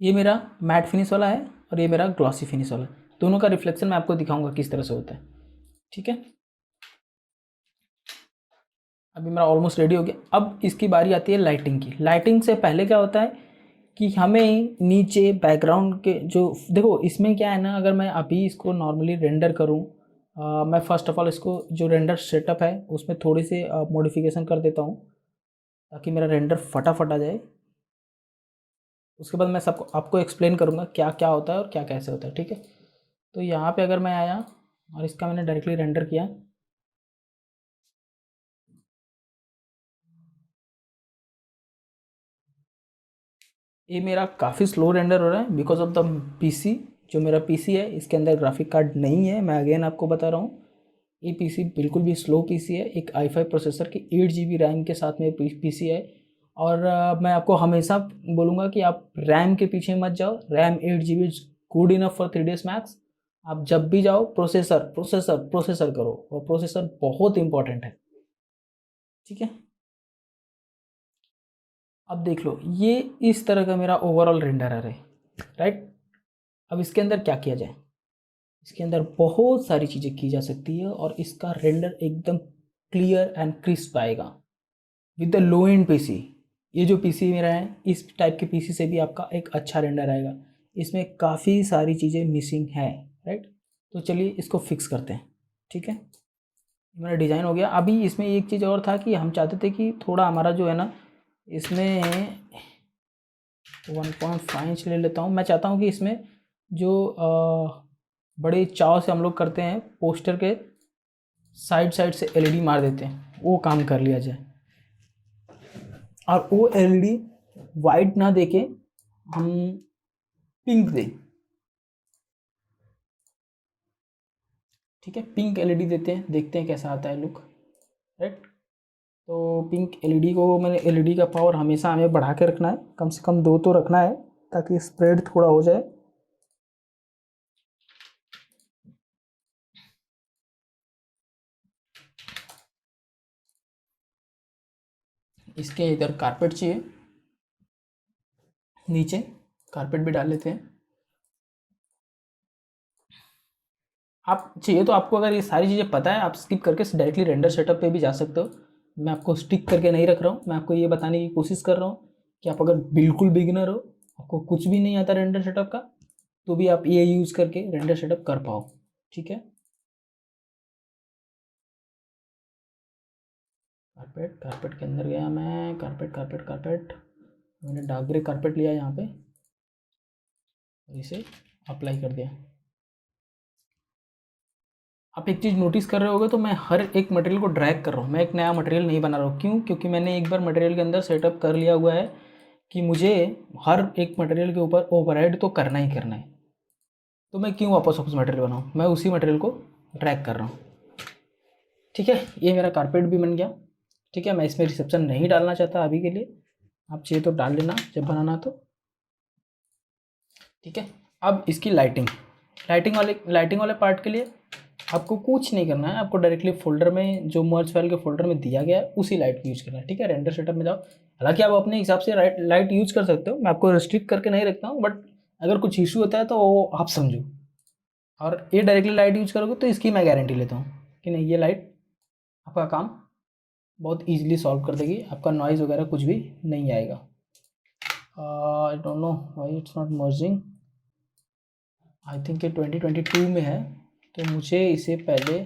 ये मेरा मैट फिनिश वाला है और ये मेरा ग्लॉसी फिनिश वाला है। दोनों का रिफ्लेक्शन मैं आपको दिखाऊंगा किस तरह से होता है। ठीक है, अभी मेरा ऑलमोस्ट रेडी हो गया। अब इसकी बारी आती है लाइटिंग की। लाइटिंग से पहले क्या होता है कि हमें नीचे बैकग्राउंड के जो, देखो इसमें क्या है ना, अगर मैं अभी इसको नॉर्मली रेंडर करूँ, मैं फ़र्स्ट ऑफ ऑल इसको जो रेंडर सेटअप है उसमें थोड़ी सी मॉडिफिकेशन कर देता हूँ ताकि मेरा रेंडर फटाफट आ जाए। उसके बाद मैं सबको आपको एक्सप्लेन करूँगा क्या क्या होता है और क्या कैसे होता है। ठीक है, तो यहाँ पे अगर मैं आया और इसका मैंने डायरेक्टली रेंडर किया, ये मेरा काफ़ी स्लो रेंडर हो रहा है बिकॉज ऑफ द पीसी। जो मेरा पीसी है इसके अंदर ग्राफिक कार्ड नहीं है, मैं अगेन आपको बता रहा हूँ। ये पीसी बिल्कुल भी स्लो पीसी है, एक i5 प्रोसेसर की 8 GB रैम के साथ में पीसी है। और मैं आपको हमेशा बोलूँगा कि आप रैम के पीछे मत जाओ, RAM 8 GB good enough for 3ds max. आप जब भी जाओ प्रोसेसर प्रोसेसर प्रोसेसर करो, और प्रोसेसर बहुत इंपॉर्टेंट है। ठीक है, अब देख लो ये इस तरह का मेरा ओवरऑल रेंडर है, राइट। अब इसके अंदर क्या किया जाए, इसके अंदर बहुत सारी चीज़ें की जा सकती है और इसका रेंडर एकदम क्लियर एंड क्रिस्प आएगा with the low and PC. ये जो पीसी मेरा है इस टाइप के पीसी से भी आपका एक अच्छा रेंडर आएगा। इसमें काफ़ी सारी चीज़ें मिसिंग है, राइट। तो चलिए इसको फिक्स करते हैं। ठीक है, मेरा डिज़ाइन हो गया। अभी इसमें एक चीज़ और था कि हम चाहते थे कि थोड़ा हमारा जो है ना, इसमें 1.5 इंच ले लेता हूँ। मैं चाहता हूँ कि इसमें जो बड़े चाव से हम लोग करते हैं, पोस्टर के साइड साइड से एलईडी मार देते हैं, वो काम कर लिया जाए। और वो एलईडी वाइट ना देके हम पिंक दें। ठीक है, पिंक एलईडी देते हैं, देखते हैं कैसा आता है लुक, राइट। तो पिंक एलईडी को, मैंने एलईडी का पावर हमेशा हमें बढ़ा के रखना है, कम से कम 2 तो रखना है ताकि स्प्रेड थोड़ा हो जाए। इसके इधर कारपेट चाहिए, नीचे कारपेट भी डाल लेते हैं। आप चाहिए तो आपको, अगर ये सारी चीज़ें पता है, आप स्किप करके डायरेक्टली रेंडर सेटअप पे भी जा सकते हो। मैं आपको स्टिक करके नहीं रख रहा हूँ, मैं आपको ये बताने की कोशिश कर रहा हूँ कि आप अगर बिल्कुल बिगिनर हो, आपको कुछ भी नहीं आता रेंडर सेटअप का, तो भी आप ये यूज़ करके रेंडर सेटअप कर पाओ। ठीक है, कारपेट, कारपेट के अंदर गया मैं, कारपेट कारपेट कारपेट, मैंने डार्क ग्रे कारपेट लिया यहाँ पे और इसे अप्लाई कर दिया। आप एक चीज़ नोटिस कर रहे होगे, तो मैं हर एक मटेरियल को ड्रैग कर रहा हूँ, मैं एक नया मटेरियल नहीं बना रहा हूँ। क्यों? क्योंकि मैंने एक बार मटेरियल के अंदर सेटअप कर लिया हुआ है कि मुझे हर एक मटेरियल के ऊपर ओवरराइड तो करना ही करना है। तो मैं क्यों वापस वापस मटेरियल बनाऊँ, मैं उसी मटेरियल को ड्रैग कर रहा हूँ। ठीक है, ये मेरा कारपेट भी बन गया। ठीक है, मैं इसमें रिसेप्शन नहीं डालना चाहता अभी के लिए, आप चाहिए तो डाल लेना जब बनाना तो। ठीक है, अब इसकी लाइटिंग, लाइटिंग वाले पार्ट के लिए आपको कुछ नहीं करना है, आपको डायरेक्टली फोल्डर में जो मर्ज फाइल के फोल्डर में दिया गया है उसी लाइट को यूज़ करना है, ठीक है। रेंडर सेटअप में जाओ, हालांकि आप अपने हिसाब से लाइट यूज़ कर सकते हो, मैं आपको रिस्ट्रिक्ट करके नहीं रखता हूँ, बट अगर कुछ इशू होता है तो वो आप समझो। और ये डायरेक्टली लाइट यूज़ करोगे तो इसकी मैं गारंटी लेता हूँ कि नहीं, ये लाइट आपका काम बहुत ईजिली सॉल्व कर देगी, आपका नॉइज़ वगैरह कुछ भी नहीं आएगा। I don't know why it's not merging, I think ये 2022 में है, तो मुझे इसे पहले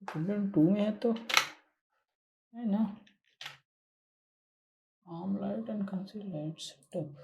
2022 में है तो है ना, arm light and conceal light setup,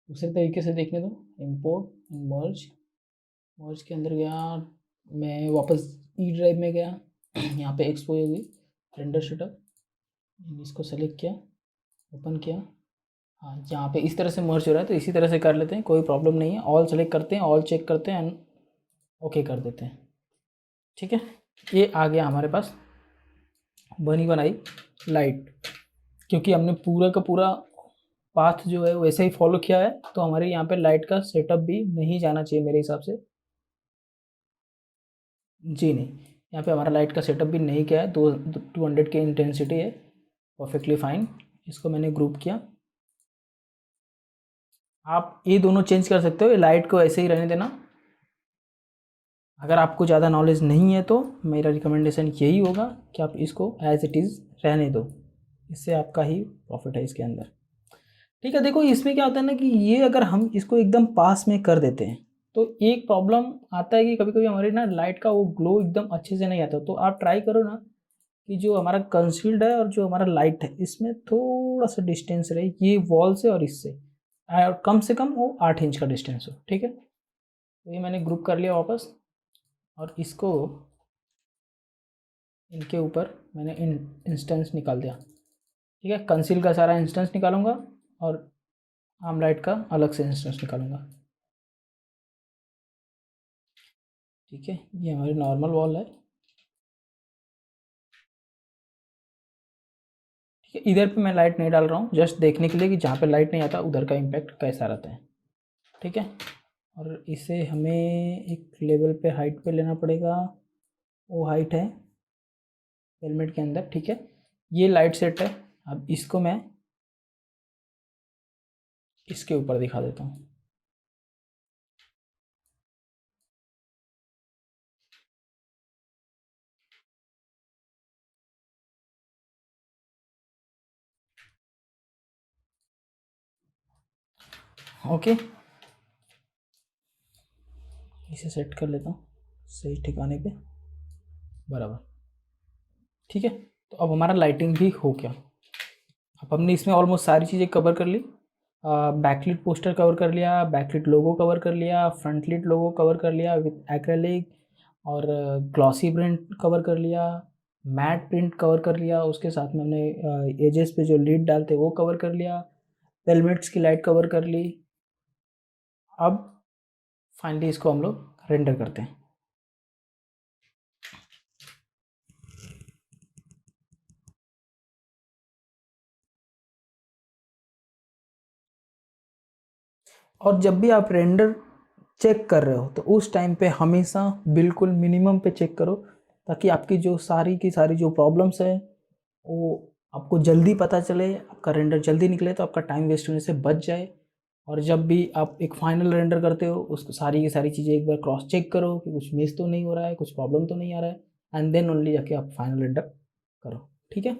दूसरे तरीके से देखने दो। इंपोर्ट, मर्ज, मर्ज के अंदर गया, मैं वापस ई ड्राइव में गया, यहाँ पे एक्सपो होगी रेंडर सेटअप, इसको सेलेक्ट किया, ओपन किया, हाँ यहाँ पे इस तरह से मर्ज हो रहा है, तो इसी तरह से कर लेते हैं, कोई प्रॉब्लम नहीं है। ऑल सेलेक्ट करते हैं, ऑल चेक करते हैं एंड ओके कर देते हैं, ठीक है। ये आ गया हमारे पास बनी बनाई लाइट, क्योंकि हमने पूरा का पूरा पाथ जो है वैसे ही फॉलो किया है, तो हमारे यहाँ पे लाइट का सेटअप भी नहीं जाना चाहिए मेरे हिसाब से। जी नहीं, यहाँ पे हमारा लाइट का सेटअप भी नहीं किया है, 200 की इंटेंसिटी है, परफेक्टली फाइन। इसको मैंने ग्रुप किया, आप ये दोनों चेंज कर सकते हो, ये लाइट को ऐसे ही रहने देना। अगर आपको ज़्यादा नॉलेज नहीं है तो मेरा रिकमेंडेशन यही होगा कि आप इसको एज इट इज़ रहने दो, इससे आपका ही प्रॉफिट है इसके अंदर, ठीक है। देखो इसमें क्या होता है ना कि ये अगर हम इसको एकदम पास में कर देते हैं तो एक प्रॉब्लम आता है कि कभी कभी हमारी ना लाइट का वो ग्लो एकदम अच्छे से नहीं आता, तो आप ट्राई करो ना कि जो हमारा कंसील्ड है और जो हमारा लाइट है इसमें थोड़ा सा डिस्टेंस रहे, ये वॉल से और इससे, और कम से कम वो 8 इंच का डिस्टेंस हो, ठीक है। तो ये मैंने ग्रुप कर लिया वापस, और इसको इनके ऊपर मैंने इंस्टेंस निकाल दिया, ठीक है। कंसील का सारा इंस्टेंस निकालूंगा और आर्म लाइट का अलग से इंस्टेंस निकालूंगा, ठीक है। ये हमारी नॉर्मल वॉल है, ठीक है। इधर पे मैं लाइट नहीं डाल रहा हूँ, जस्ट देखने के लिए कि जहाँ पे लाइट नहीं आता उधर का इम्पैक्ट कैसा रहता है, ठीक है। और इसे हमें एक लेवल पे हाइट पे लेना पड़ेगा, वो हाइट है हेलमेट के अंदर, ठीक है। ये लाइट सेट है, अब इसको मैं इसके ऊपर दिखा देता हूँ, ओके। इसे सेट कर लेता हूँ सही ठिकाने पे, बराबर, ठीक है। तो अब हमारा लाइटिंग भी हो गया, अब हमने इसमें ऑलमोस्ट सारी चीज़ें कवर कर ली, बैकलिट पोस्टर कवर कर लिया, बैकलिट लोगो कवर कर लिया, फ्रंटलिट लोगो कवर कर लिया विथ एक्रेलिक, और ग्लॉसी प्रिंट कवर कर लिया, मैट प्रिंट कवर कर लिया, उसके साथ में हमने एजेस पे जो लीड डालते वो कवर कर लिया, एलिमेंट्स की लाइट कवर कर ली। अब फाइनली इसको हम लोग रेंडर करते हैं। और जब भी आप रेंडर चेक कर रहे हो तो उस टाइम पे हमेशा बिल्कुल मिनिमम पे चेक करो, ताकि आपकी जो सारी की सारी जो प्रॉब्लम्स है वो आपको जल्दी पता चले, आपका रेंडर जल्दी निकले, तो आपका टाइम वेस्ट होने से बच जाए। और जब भी आप एक फाइनल रेंडर करते हो उसको सारी की सारी चीज़ें एक बार क्रॉस चेक करो कि कुछ मिस तो नहीं हो रहा है, कुछ प्रॉब्लम तो नहीं आ रहा है, एंड देन ओनली जाके आप फाइनल रेंडर करो। ठीक है,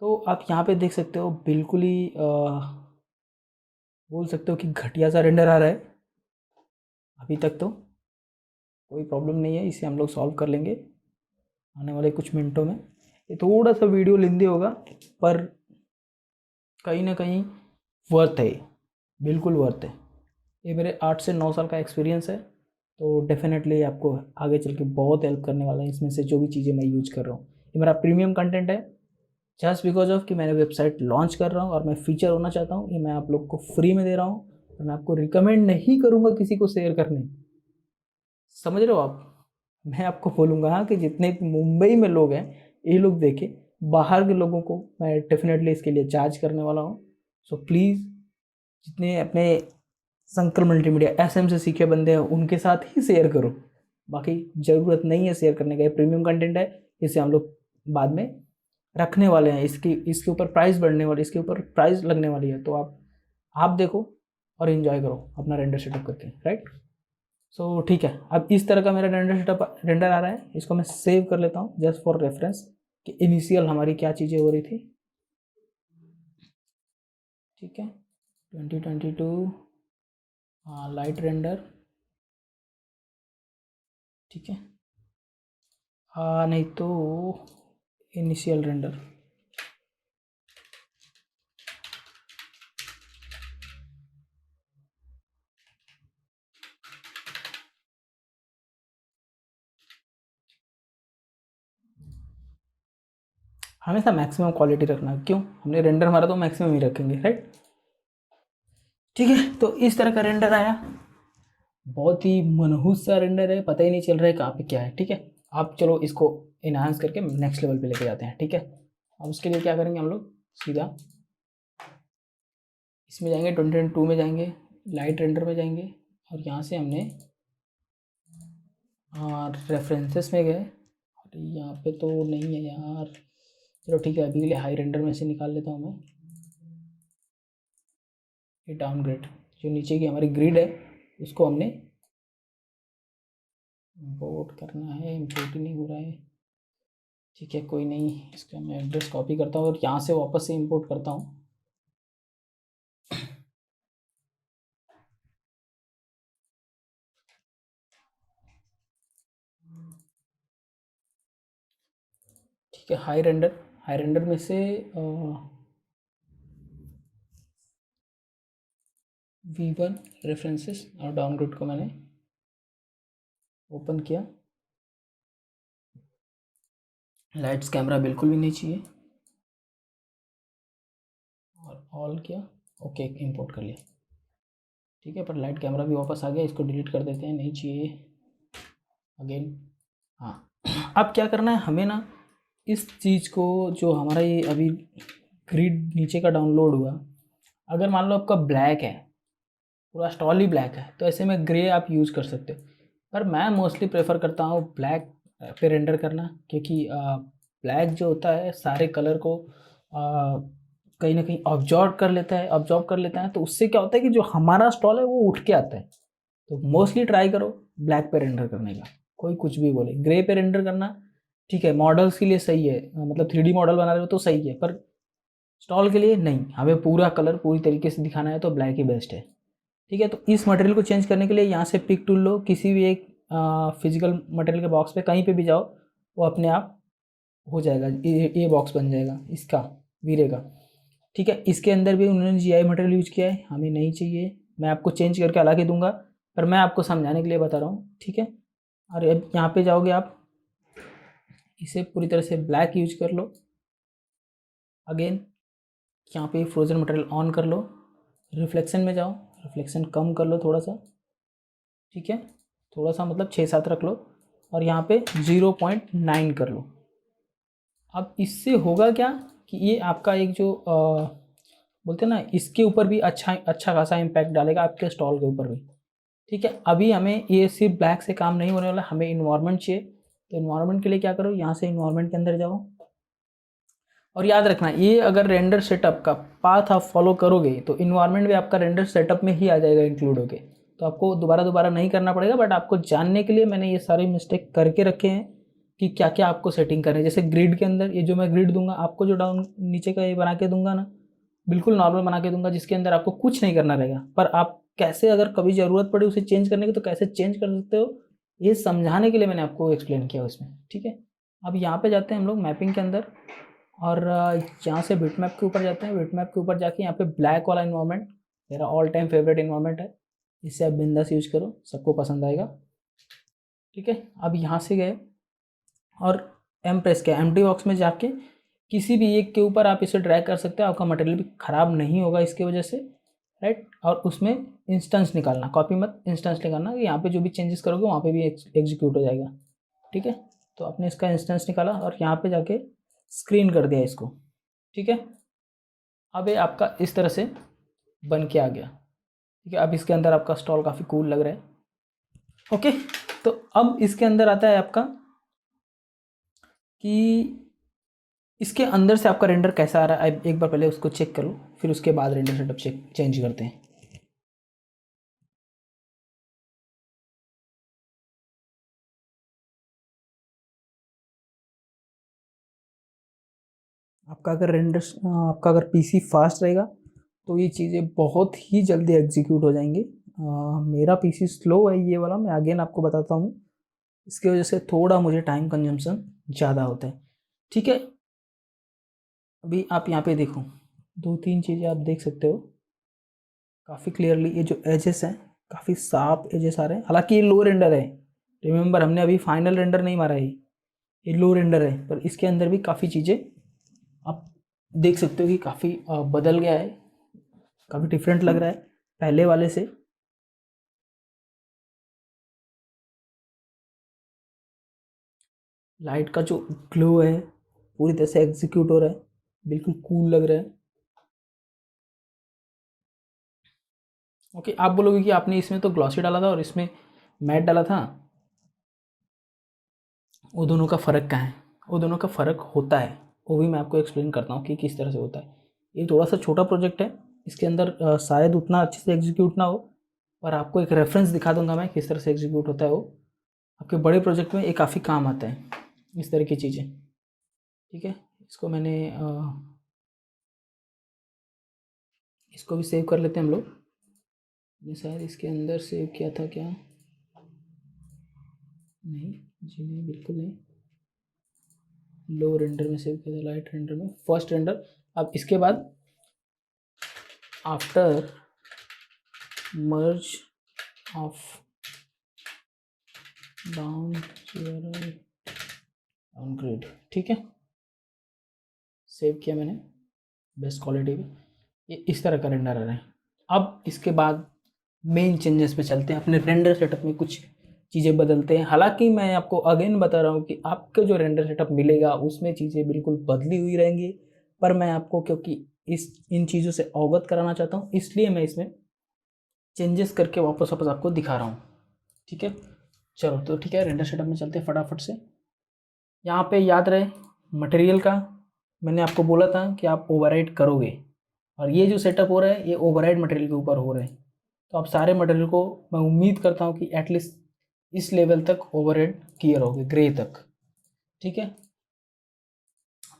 तो आप यहाँ पे देख सकते हो बिल्कुल ही बोल सकते हो कि घटिया सा रेंडर आ रहा है। अभी तक तो कोई प्रॉब्लम नहीं है, इसे हम लोग सॉल्व कर लेंगे आने वाले कुछ मिनटों में। ये थोड़ा सा वीडियो लेंदी होगा, पर कहीं ना कहीं वर्थ है, बिल्कुल वर्थ है। ये मेरे 8 से 9 साल का एक्सपीरियंस है, तो डेफिनेटली आपको आगे चल के बहुत हेल्प करने वाला है इसमें से जो भी चीज़ें मैं यूज कर रहा हूँ। ये मेरा प्रीमियम कंटेंट है, जस्ट बिकॉज ऑफ कि मैंने वेबसाइट लॉन्च कर रहा हूँ और मैं फीचर होना चाहता हूँ। ये मैं आप लोग को फ्री में दे रहा हूँ, और मैं आपको रिकमेंड नहीं करूँगा किसी को शेयर करने। समझ रहे हो आप? मैं आपको बोलूँगा हाँ कि जितने मुंबई में लोग हैं ये लोग देखें, बाहर के लोगों को मैं डेफिनेटली इसके लिए चार्ज करने वाला हूँ। सो प्लीज़ जितने अपने संकल मल्टीमीडिया एसएम से सीखे बंदे हैं उनके साथ ही शेयर करो, बाकी ज़रूरत नहीं है शेयर करने का। ये प्रीमियम कंटेंट है, इसे हम लोग बाद में रखने वाले हैं, इसके ऊपर प्राइस बढ़ने वाली, इसके ऊपर प्राइस लगने वाली है, तो आप देखो और इन्जॉय करो अपना रेंडर सेटअप करके, राइट। सो ठीक है, अब इस तरह का मेरा रेंडर आ रहा है, इसको मैं सेव कर लेता हूँ जस्ट फॉर रेफरेंस कि इनिशियल हमारी क्या चीज़ें हो रही थी। ठीक है, 2022 लाइट रेंडर, ठीक है। नहीं तो इनिशियल रेंडर, हमेशा मैक्सिमम क्वालिटी रखना, क्यों, हमने रेंडर हमारा तो मैक्सिमम ही रखेंगे, राइट। ठीक है, तो इस तरह का रेंडर आया, बहुत ही मनहूस सा रेंडर है, पता ही नहीं चल रहा है कहाँ पे क्या है। ठीक है, आप चलो इसको इनहांस करके नेक्स्ट लेवल पे लेके जाते हैं। ठीक है, अब उसके लिए क्या करेंगे हम लोग, सीधा इसमें जाएंगे, 2022 में जाएंगे, लाइट रेंडर में जाएंगे, और यहाँ से हमने रेफरेंसेस में गए, और यहाँ पे तो नहीं है यार, चलो ठीक है, अभी के लिए हाई रेंडर में से निकाल लेता हूँ मैं। ये डाउनग्रेड, जो नीचे की हमारी ग्रिड है उसको हमने इंपोर्ट करना है, इंपोर्ट ही नहीं हो रहा है। ठीक है, कोई नहीं, इसका मैं एड्रेस कॉपी करता हूँ और यहाँ से वापस से इंपोर्ट करता हूँ। ठीक है, हाई रेंडर में से V1 रेफरेंसेस और डाउनग्रेड को मैंने ओपन किया। लाइट्स कैमरा बिल्कुल भी नहीं चाहिए, और ऑल किया, ओके, इंपोर्ट कर लिया। ठीक है, पर लाइट कैमरा भी वापस आ गया, इसको डिलीट कर देते हैं, नहीं चाहिए, अगेन। हाँ, अब क्या करना है हमें ना, इस चीज़ को, जो हमारा ये अभी ग्रिड नीचे का डाउनलोड हुआ, अगर मान लो आपका ब्लैक है, पूरा स्टॉल ही ब्लैक है, तो ऐसे में ग्रे आप यूज़ कर सकते हो, पर मैं मोस्टली प्रेफर करता हूँ ब्लैक पे रेंडर करना, क्योंकि ब्लैक जो होता है सारे कलर को कहीं ना कहीं ऑब्जॉर्व कर लेता है, तो उससे क्या होता है कि जो हमारा स्टॉल है वो उठ के आता है। तो मोस्टली ट्राई करो ब्लैक पे रेंडर करने का, कोई कुछ भी बोले, ग्रे पे रेंडर करना ठीक है, मॉडल्स के लिए सही है, मतलब 3D मॉडल बना रहे हो तो सही है, पर स्टॉल के लिए नहीं, हमें पूरा कलर पूरी तरीके से दिखाना है तो ब्लैक ही बेस्ट है। ठीक है, तो इस मटेरियल को चेंज करने के लिए यहाँ से पिक टूल लो, किसी भी एक फिजिकल मटेरियल के बॉक्स पे कहीं पे भी जाओ, वो अपने आप हो जाएगा, ये बॉक्स बन जाएगा इसका, वीरे का। ठीक है, इसके अंदर भी उन्होंने GI मटेरियल यूज किया है, हमें नहीं चाहिए, मैं आपको चेंज करके अलग ही दूंगा, पर मैं आपको समझाने के लिए बता रहा हूँ। ठीक है, और अब यहाँ पे जाओगे आप, इसे पूरी तरह से ब्लैक यूज कर लो, अगेन यहाँ पे फ्रोजन मटेरियल ऑन कर लो, रिफ्लेक्शन में जाओ, रिफ्लेक्शन कम कर लो थोड़ा सा, ठीक है, थोड़ा सा मतलब 6-7 रख लो, और यहाँ पे 0.9 कर लो। अब इससे होगा क्या कि ये आपका एक जो बोलते हैं ना, इसके ऊपर भी अच्छा खासा इम्पैक्ट डालेगा, आपके स्टॉल के ऊपर भी, ठीक है। अभी हमें ये सिर्फ ब्लैक से काम नहीं होने वाला, हमें इन्वायरमेंट चाहिए। तो इन्वायरमेंट के लिए क्या करो, यहाँ से इन्वायरमेंट के अंदर जाओ, और याद रखना ये अगर रेंडर सेटअप का पाथ आप फॉलो करोगे तो इन्वायरमेंट भी आपका रेंडर सेटअप में ही आ जाएगा इंक्लूड होके, तो आपको दोबारा नहीं करना पड़ेगा। बट आपको जानने के लिए मैंने ये सारे मिस्टेक करके रखे हैं कि क्या क्या आपको सेटिंग करनी है। जैसे ग्रिड के अंदर ये जो मैं ग्रिड दूंगा आपको, जो डाउन नीचे का ये बना के दूंगा ना, बिल्कुल नॉर्मल बना के दूंगा, जिसके अंदर आपको कुछ नहीं करना रहेगा। पर आप कैसे अगर कभी ज़रूरत पड़े उसे चेंज करने की तो कैसे चेंज कर सकते हो, ये समझाने के लिए मैंने आपको एक्सप्लेन किया उसमें, ठीक है। अब यहाँ पे जाते हैं हम लोग मैपिंग के अंदर, और यहाँ से बिटमैप के ऊपर जाते हैं। बिटमैप के ऊपर जाके यहाँ पे ब्लैक वाला इन्वायरमेंट मेरा ऑल टाइम फेवरेट इन्वायरमेंट है, इससे आप बिंदास यूज करो, सबको पसंद आएगा, ठीक है। अब यहाँ से गए और एम प्रेस किया, एम्प्टी बॉक्स में जाके किसी भी एक के ऊपर आप इसे ड्रैग कर सकते हो, आपका मटेरियल भी ख़राब नहीं होगा इसकी वजह से, राइट। और उसमें इंस्टेंस निकालना, कॉपी मत, इंस्टेंस निकालना, यहाँ पे जो भी चेंजेस करोगे वहाँ पे भी एग्जीक्यूट हो जाएगा, ठीक है। तो आपने इसका इंस्टेंस निकाला और यहाँ पे जाके स्क्रीन कर दिया इसको, ठीक है। अब ये आपका इस तरह से बन के आ गया, ठीक है। अब इसके अंदर आपका स्टॉल काफ़ी कूल लग रहा है, ओके। तो अब इसके अंदर आता है आपका कि इसके अंदर से आपका रेंडर कैसा आ रहा है, एक बार पहले उसको चेक करो, फिर उसके बाद रेंडर सेटअप चेंज करते हैं। आपका अगर पीसी फास्ट रहेगा तो ये चीज़ें बहुत ही जल्दी एग्जीक्यूट हो जाएंगी। मेरा पीसी स्लो है ये वाला, मैं अगेन आपको बताता हूँ, इसकी वजह से थोड़ा मुझे टाइम कंजम्पशन ज़्यादा होता है, ठीक है। अभी आप यहाँ पे देखो, 2-3 चीज़ें आप देख सकते हो काफ़ी क्लियरली। ये जो एजेस हैं काफ़ी साफ एजेस आ रहे हैं, हालांकि ये लो रेंडर है, रिमेंबर हमने अभी फाइनल रेंडर नहीं मारा है, ये लो रेंडर है, पर इसके अंदर भी काफ़ी चीज़ें आप देख सकते हो कि काफ़ी बदल गया है, काफ़ी डिफरेंट लग रहा है पहले वाले से। लाइट का जो ग्लो है पूरी तरह से एग्जीक्यूट हो रहा है, बिल्कुल कूल लग रहा है, ओके। आप बोलोगे कि आपने इसमें तो ग्लॉसी डाला था और इसमें मैट डाला था, वो दोनों का फ़र्क क्या है? वो दोनों का फ़र्क होता है, वो भी मैं आपको एक्सप्लेन करता हूँ कि किस तरह से होता है। ये थोड़ा सा छोटा प्रोजेक्ट है, इसके अंदर शायद उतना अच्छे से एग्जीक्यूट ना हो, पर आपको एक रेफरेंस दिखा दूंगा मैं किस तरह से एग्जीक्यूट होता है वो। आपके बड़े प्रोजेक्ट में ये काफ़ी काम आता है इस तरह की चीज़ें, ठीक है। इसको मैंने इसको भी सेव कर लेते हैं हम लोग। मैं शायद इसके अंदर सेव किया था क्या? नहीं जी, नहीं, बिल्कुल नहीं। लो रेंडर में सेव किया था, लाइट रेंडर में, फर्स्ट रेंडर। अब इसके बाद आफ्टर मर्ज ऑफ डाउनग्रेड, ठीक है, सेव किया मैंने बेस्ट क्वालिटी में। ये इस तरह का रेंडर आ रहा है। अब इसके बाद मेन चेंजेस पे चलते हैं, अपने रेंडर सेटअप में कुछ चीज़ें बदलते हैं। हालांकि मैं आपको अगेन बता रहा हूँ कि आपका जो रेंडर सेटअप मिलेगा उसमें चीज़ें बिल्कुल बदली हुई रहेंगी, पर मैं आपको क्योंकि इन चीज़ों से अवगत कराना चाहता हूँ, इसलिए मैं इसमें चेंजेस करके वापस आपको दिखा रहा हूँ, ठीक है। चलो तो ठीक है, रेंडर सेटअप में चलते हैं फटाफट से। यहाँ पे याद रहे मटेरियल का मैंने आपको बोला था कि आप ओवरराइड करोगे, और ये जो सेटअप हो रहा है ये ओवरराइड मटेरियल के ऊपर हो रहा है। तो आप सारे मटेरियल को मैं उम्मीद करता हूँ कि एटलीस्ट इस लेवल तक ओवरराइड किए रहोगे, ग्रे तक, ठीक है।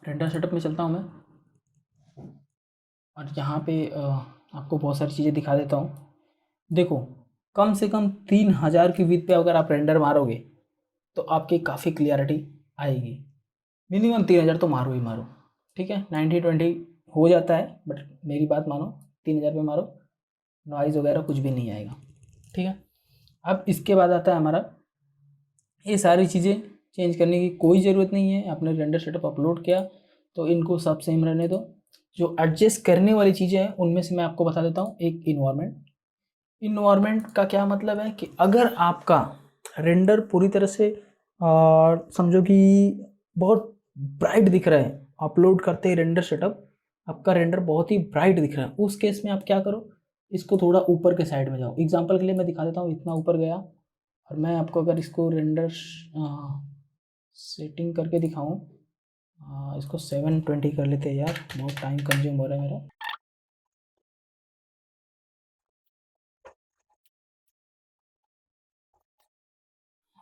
रेंडर सेटअप में चलता हूँ मैं, और यहाँ पे आपको बहुत सारी चीज़ें दिखा देता हूँ। देखो, कम से कम 3000 की विड्थ पे अगर आप रेंडर मारोगे तो आपकी काफ़ी क्लियरिटी आएगी। मिनिमम 3000 तो मारो ही मारो, ठीक है। 90-20 हो जाता है, बट मेरी बात मानो, 3000 पे मारो, नॉइज़ वगैरह कुछ भी नहीं आएगा, ठीक है। अब इसके बाद आता है हमारा, ये सारी चीज़ें चेंज करने की कोई ज़रूरत नहीं है, आपने रेंडर सेटअप अपलोड किया तो इनको सब सेम रहने दो। जो एडजस्ट करने वाली चीज़ें हैं उनमें से मैं आपको बता देता हूँ। एक इन्वायरमेंट का क्या मतलब है कि अगर आपका रेंडर पूरी तरह से समझो कि बहुत ब्राइट दिख रहा है, अपलोड करते ही रेंडर सेटअप आपका रेंडर बहुत ही ब्राइट दिख रहा है, उस केस में आप क्या करो, इसको थोड़ा ऊपर के साइड में जाओ। एग्जांपल के लिए मैं दिखा देता हूँ, इतना ऊपर गया और मैं आपको अगर इसको रेंडर सेटिंग करके दिखाऊँ, इसको 720 कर लेते हैं यार, बहुत टाइम कंज्यूम हो रहा है मेरा।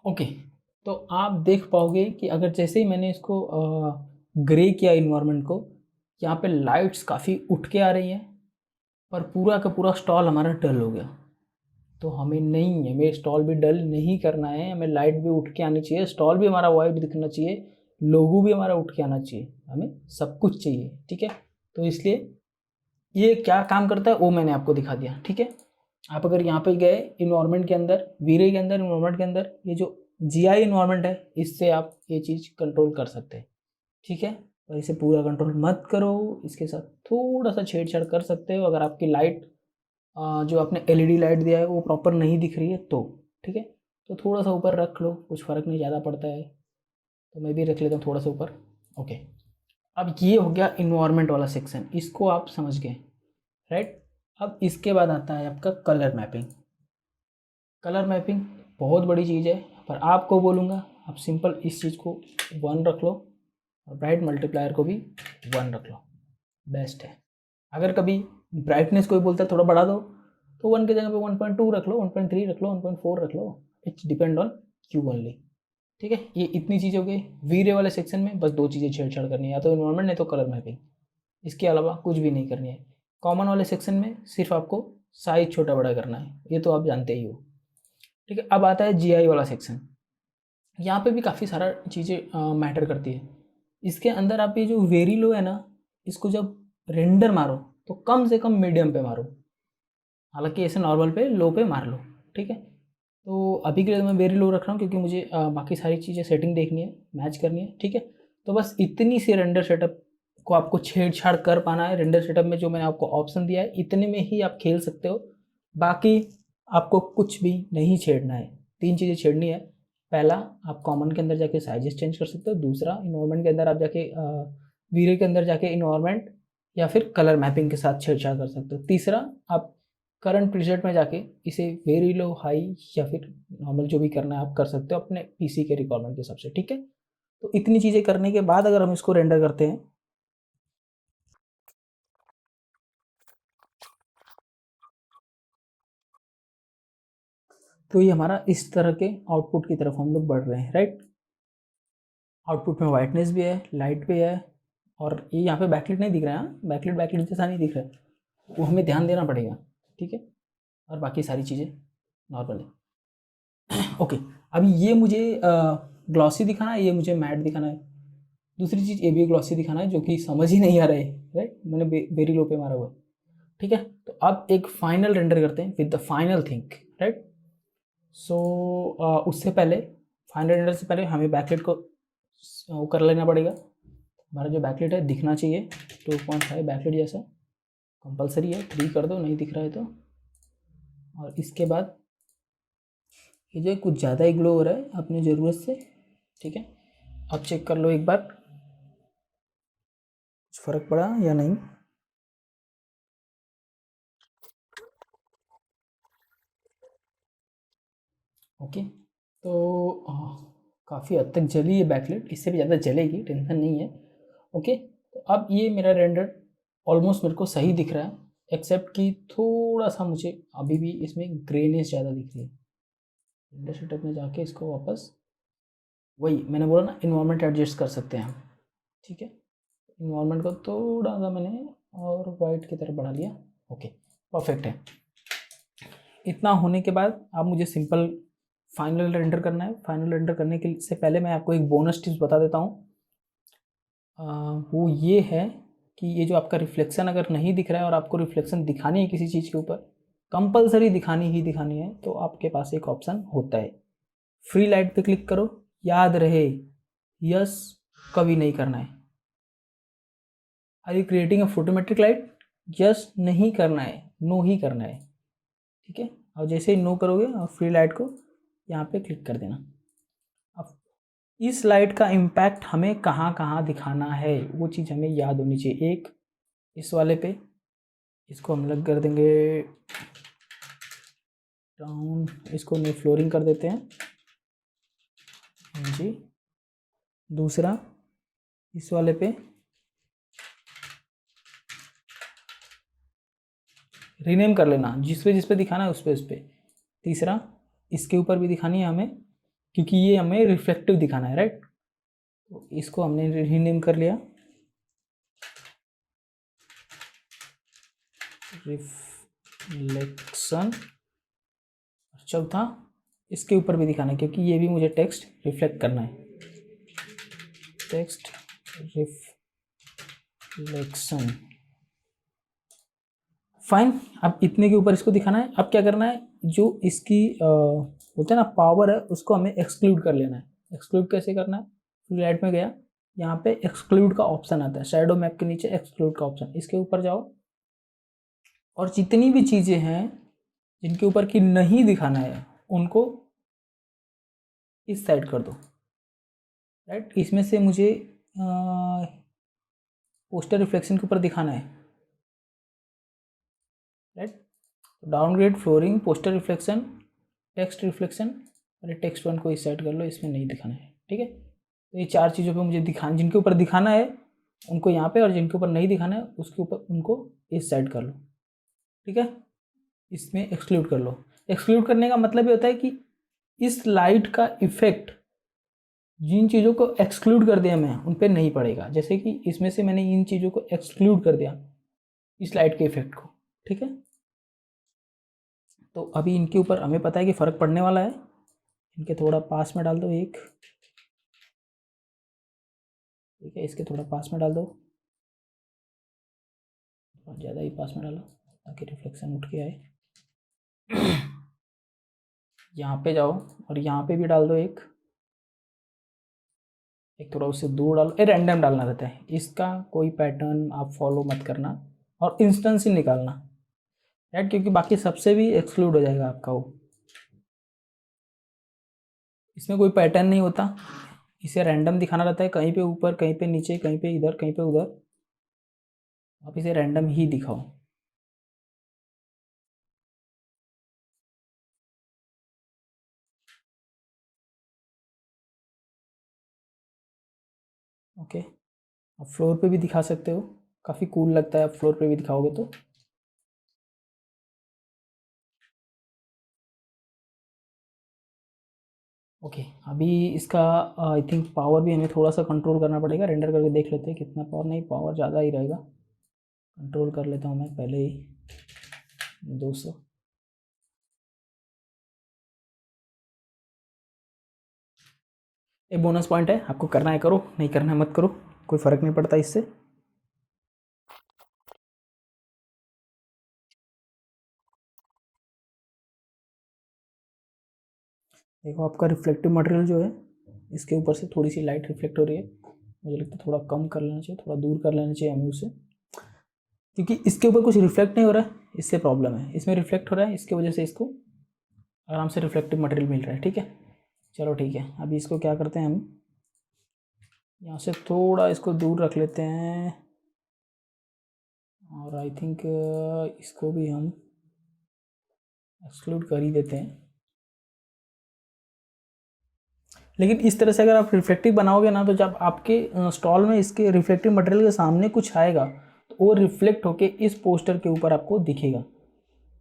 ओके, तो आप देख पाओगे कि अगर जैसे ही मैंने इसको ग्रे किया इन्वायरमेंट को, यहाँ पे लाइट्स काफ़ी उठ के आ रही हैं पर पूरा का पूरा स्टॉल हमारा डल हो गया। तो हमें नहीं, हमें स्टॉल भी डल नहीं करना है, हमें लाइट भी उठ के आनी चाहिए, स्टॉल भी हमारा वाइट दिखना चाहिए, लोगो भी हमारा उठ के आना चाहिए, हमें सब कुछ चाहिए। ठीक है, तो इसलिए ये क्या काम करता है वो मैंने आपको दिखा दिया। ठीक है, आप अगर यहाँ पे गए इन्वायरमेंट के अंदर, वीरे के अंदर, इन्वायरमेंट के अंदर ये जो जीआई इन्वायरमेंट है, इससे आप ये चीज़ कंट्रोल कर सकते हैं। ठीक है, तो इसे पूरा कंट्रोल मत करो, इसके साथ थोड़ा सा छेड़छाड़ कर सकते हो अगर आपकी लाइट जो आपने एलईडी लाइट दिया है वो प्रॉपर नहीं दिख रही है तो। ठीक है, तो थोड़ा सा ऊपर रख लो, कुछ फ़र्क नहीं ज़्यादा पड़ता है, तो मैं भी रख लेता हूँ थोड़ा सा ऊपर। ओके, अब ये हो गया इन्वायरमेंट वाला सेक्शन, इसको आप समझ गए, राइट। अब इसके बाद आता है आपका कलर मैपिंग। कलर मैपिंग बहुत बड़ी चीज़ है, पर आपको बोलूँगा आप सिंपल इस चीज़ को 1 रख लो और ब्राइट मल्टीप्लायर को भी 1 रख लो, बेस्ट है। अगर कभी ब्राइटनेस कोई बोलता है थोड़ा बढ़ा दो, तो 1 की जगह पे 1.2 रख लो, 1.3 रख लो, 1.4 रख लो, it's depend on you only. ठीक है, ये इतनी चीज़ हो गई। वीरे वाले सेक्शन में बस 2 चीज़ें छेड़छाड़ करनी है, या तो इन्वायरमेंट नहीं तो कलर मैपिंग, इसके अलावा कुछ भी नहीं करनी है। कॉमन वाले सेक्शन में सिर्फ आपको साइज छोटा बड़ा करना है, ये तो आप जानते ही हो। ठीक है, अब आता है जीआई वाला सेक्शन। यहाँ पे भी काफ़ी सारा चीज़ें मैटर करती है। इसके अंदर आप ये जो वेरी लो है ना, इसको जब रेंडर मारो तो कम से कम मीडियम पे मारो, हालांकि ऐसे नॉर्मल पे लो पे मार लो। ठीक है, तो अभी के लिए मैं वेरी लो रख रहा हूँ क्योंकि मुझे बाकी सारी चीज़ें सेटिंग देखनी है, मैच करनी है। ठीक है, तो बस इतनी सी रेंडर सेटअप को आपको छेड़छाड़ कर पाना है। रेंडर सेटअप में जो मैंने आपको ऑप्शन दिया है इतने में ही आप खेल सकते हो, बाकी आपको कुछ भी नहीं छेड़ना है। 3 चीज़ें छेड़नी है। पहला, आप कॉमन के अंदर जाके साइजेस चेंज कर सकते हो। दूसरा, इन्वायरमेंट के अंदर आप जाके वीरे के अंदर जाके इन्वायरमेंट या फिर कलर मैपिंग के साथ छेड़छाड़ कर सकते हो। तीसरा, आप करंट प्रीसेट में जाके इसे वेरी लो, हाई या फिर नॉर्मल जो भी करना है आप कर सकते हो अपने पीसी के रिक्वायरमेंट के हिसाब से। ठीक है, तो इतनी चीज़ें करने के बाद अगर हम इसको रेंडर करते हैं तो ये हमारा इस तरह के आउटपुट की तरफ हम लोग बढ़ रहे हैं, राइट। आउटपुट में वाइटनेस भी है, लाइट भी है, और ये यहाँ पे बैकलिट नहीं दिख रहा है, बैकलिट जैसा नहीं दिख रहा है, वो हमें ध्यान देना पड़ेगा। ठीक है, और बाकी सारी चीज़ें नॉर्मल है। ओके, अभी ये मुझे ग्लॉसी दिखाना है, ये मुझे मैट दिखाना है। दूसरी चीज़ ये भी ग्लॉसी दिखाना है जो कि समझ ही नहीं आ रहा है, राइट, मैंने वेरी लो पे मारा हुआ है। ठीक है, तो अब एक फाइनल रेंडर करते हैं with the final thing, right. So उससे पहले, फाइनल रेंडर से पहले हमें बैकलिट को वो कर लेना पड़ेगा। हमारा जो बैकलिट है दिखना चाहिए 2.5 बैकलिट जैसा, कंपलसरी है, 3 कर दो नहीं दिख रहा है तो। और इसके बाद ये जो कुछ ज़्यादा ही ग्लो हो रहा है अपनी ज़रूरत से। ठीक है, अब चेक कर लो एक बार कुछ फ़र्क पड़ा या नहीं। ओके, तो काफ़ी हद तक जली है बैकलाइट, इससे भी ज़्यादा जलेगी, टेंशन नहीं है। ओके, तो अब ये मेरा रेंडर ऑलमोस्ट मेरे को सही दिख रहा है, एक्सेप्ट कि थोड़ा सा मुझे अभी भी इसमें ग्रेनेस ज़्यादा दिख रही है। रेंडर सेटअप में जाके इसको वापस, वही मैंने बोला ना, इन्वायरमेंट एडजस्ट कर सकते हैं हम। ठीक है, इन्वायरमेंट को थोड़ा सा मैंने और वाइट की तरफ बढ़ा लिया। ओके, परफेक्ट है। इतना होने के बाद अब मुझे सिंपल फाइनल रेंडर करना है। फाइनल रेंडर करने के से पहले मैं आपको एक बोनस टिप्स बता देता हूँ। वो ये है कि ये जो आपका रिफ्लेक्शन अगर नहीं दिख रहा है और आपको रिफ्लेक्शन दिखानी है किसी चीज़ के ऊपर, कंपलसरी दिखानी ही दिखानी है, तो आपके पास एक ऑप्शन होता है, फ्री लाइट पे क्लिक करो। याद रहे, यस कभी नहीं करना है, are you creating a photometric light? Yes नहीं करना है, नो ही करना है, ठीक है। और जैसे ही नो करोगे और फ्री लाइट को यहाँ पे क्लिक कर देना। अब इस लाइट का इम्पैक्ट हमें कहाँ कहाँ दिखाना है वो चीज़ हमें याद होनी चाहिए। एक इस वाले पे, इसको हम अलग कर देंगे डाउन, इसको नो फ्लोरिंग कर देते हैं जी। दूसरा इस वाले पे रीनेम कर लेना, जिस पे दिखाना है उस पे। तीसरा इसके ऊपर भी दिखानी है हमें, क्योंकि ये हमें रिफ्लेक्टिव दिखाना है, राइट। तो इसको हमने रीनेम कर लिया रिफ्लेक्शन। चौथा इसके ऊपर भी दिखाना है, क्योंकि ये भी मुझे टेक्स्ट रिफ्लेक्ट करना है, टेक्स्ट रिफ्लेक्शन। फाइन, अब इतने के ऊपर इसको दिखाना है। अब क्या करना है, जो इसकी होता है ना पावर है, उसको हमें एक्सक्लूड कर लेना है। एक्सक्लूड कैसे करना है, फुल लाइट में गया, यहाँ पे एक्सक्लूड का ऑप्शन आता है, शैडो मैप के नीचे एक्सक्लूड का ऑप्शन, इसके ऊपर जाओ और जितनी भी चीज़ें हैं जिनके ऊपर की नहीं दिखाना है उनको इस साइड कर दो, राइट। इसमें से मुझे पोस्टर रिफ्लेक्शन के ऊपर दिखाना है, right. Downgrade, flooring, poster reflection, text reflection, अरे टेक्स्ट वन को इस साइड कर लो, इसमें नहीं दिखाना है, ठीक है। तो ये चार चीज़ों पे मुझे दिखाना, जिनके ऊपर दिखाना है उनको यहाँ पे, और जिनके ऊपर नहीं दिखाना है उसके ऊपर उनको इस साइड कर लो, ठीक है। इसमें एक्सक्लूड कर लो। एक्सक्लूड करने का मतलब ये होता है कि इस लाइट का इफेक्ट जिन चीज़ों को एक्सक्लूड कर दिया मैं उन पर नहीं पड़ेगा। जैसे कि इसमें से मैंने इन चीज़ों को एक्सक्लूड कर दिया, इस लाइट के इफेक्ट को, ठीक है। तो अभी इनके ऊपर हमें पता है कि फ़र्क पड़ने वाला है। इनके थोड़ा पास में डाल दो एक, ठीक है। इसके थोड़ा पास में डाल दो, थोड़ा ज़्यादा ही पास में डालो ताकि रिफ्लेक्शन उठ के आए। यहाँ पे जाओ और यहाँ पे भी डाल दो एक थोड़ा उससे दूर डालो। ये रैंडम डालना रहता है, इसका कोई पैटर्न आप फॉलो मत करना और इंस्टेंस ही निकालना, राइट, क्योंकि बाकी सबसे भी एक्सक्लूड हो जाएगा आपका वो। इसमें कोई पैटर्न नहीं होता, इसे रैंडम दिखाना रहता है, कहीं पे ऊपर, कहीं पे नीचे, कहीं पे इधर, कहीं पे उधर, आप इसे रैंडम ही दिखाओ। ओके, आप फ्लोर पे भी दिखा सकते हो, काफ़ी कूल लगता है आप फ्लोर पे भी दिखाओगे तो। ओके, अभी इसका आई थिंक पावर भी हमें थोड़ा सा कंट्रोल करना पड़ेगा। रेंडर करके देख लेते हैं कितना पावर, नहीं पावर ज़्यादा ही रहेगा, कंट्रोल कर लेता हूँ मैं पहले ही 200। ये बोनस पॉइंट है, आपको करना है करो, नहीं करना है मत करो, कोई फ़र्क नहीं पड़ता इससे। देखो आपका रिफ्लेक्टिव मटेरियल जो है, इसके ऊपर से थोड़ी सी लाइट रिफ्लेक्ट हो रही है, मुझे लगता है थोड़ा कम कर लेना चाहिए, थोड़ा दूर कर लेना चाहिए हमें उसे, क्योंकि इसके ऊपर कुछ रिफ्लेक्ट नहीं हो रहा है, इससे प्रॉब्लम है। इसमें रिफ्लेक्ट हो रहा है, इसकी वजह से इसको आराम से रिफ्लेक्टिव मटेरियल मिल रहा है, ठीक है। चलो ठीक है, अभी इसको क्या करते हैं, हम यहाँ से थोड़ा इसको दूर रख लेते हैं और आई थिंक इसको भी हम एक्सक्लूड कर ही देते हैं। लेकिन इस तरह से अगर आप रिफ्लेक्टिव बनाओगे ना, तो जब आपके स्टॉल में इसके रिफ्लेक्टिव मटेरियल के सामने कुछ आएगा तो वो रिफ्लेक्ट होके इस पोस्टर के ऊपर आपको दिखेगा।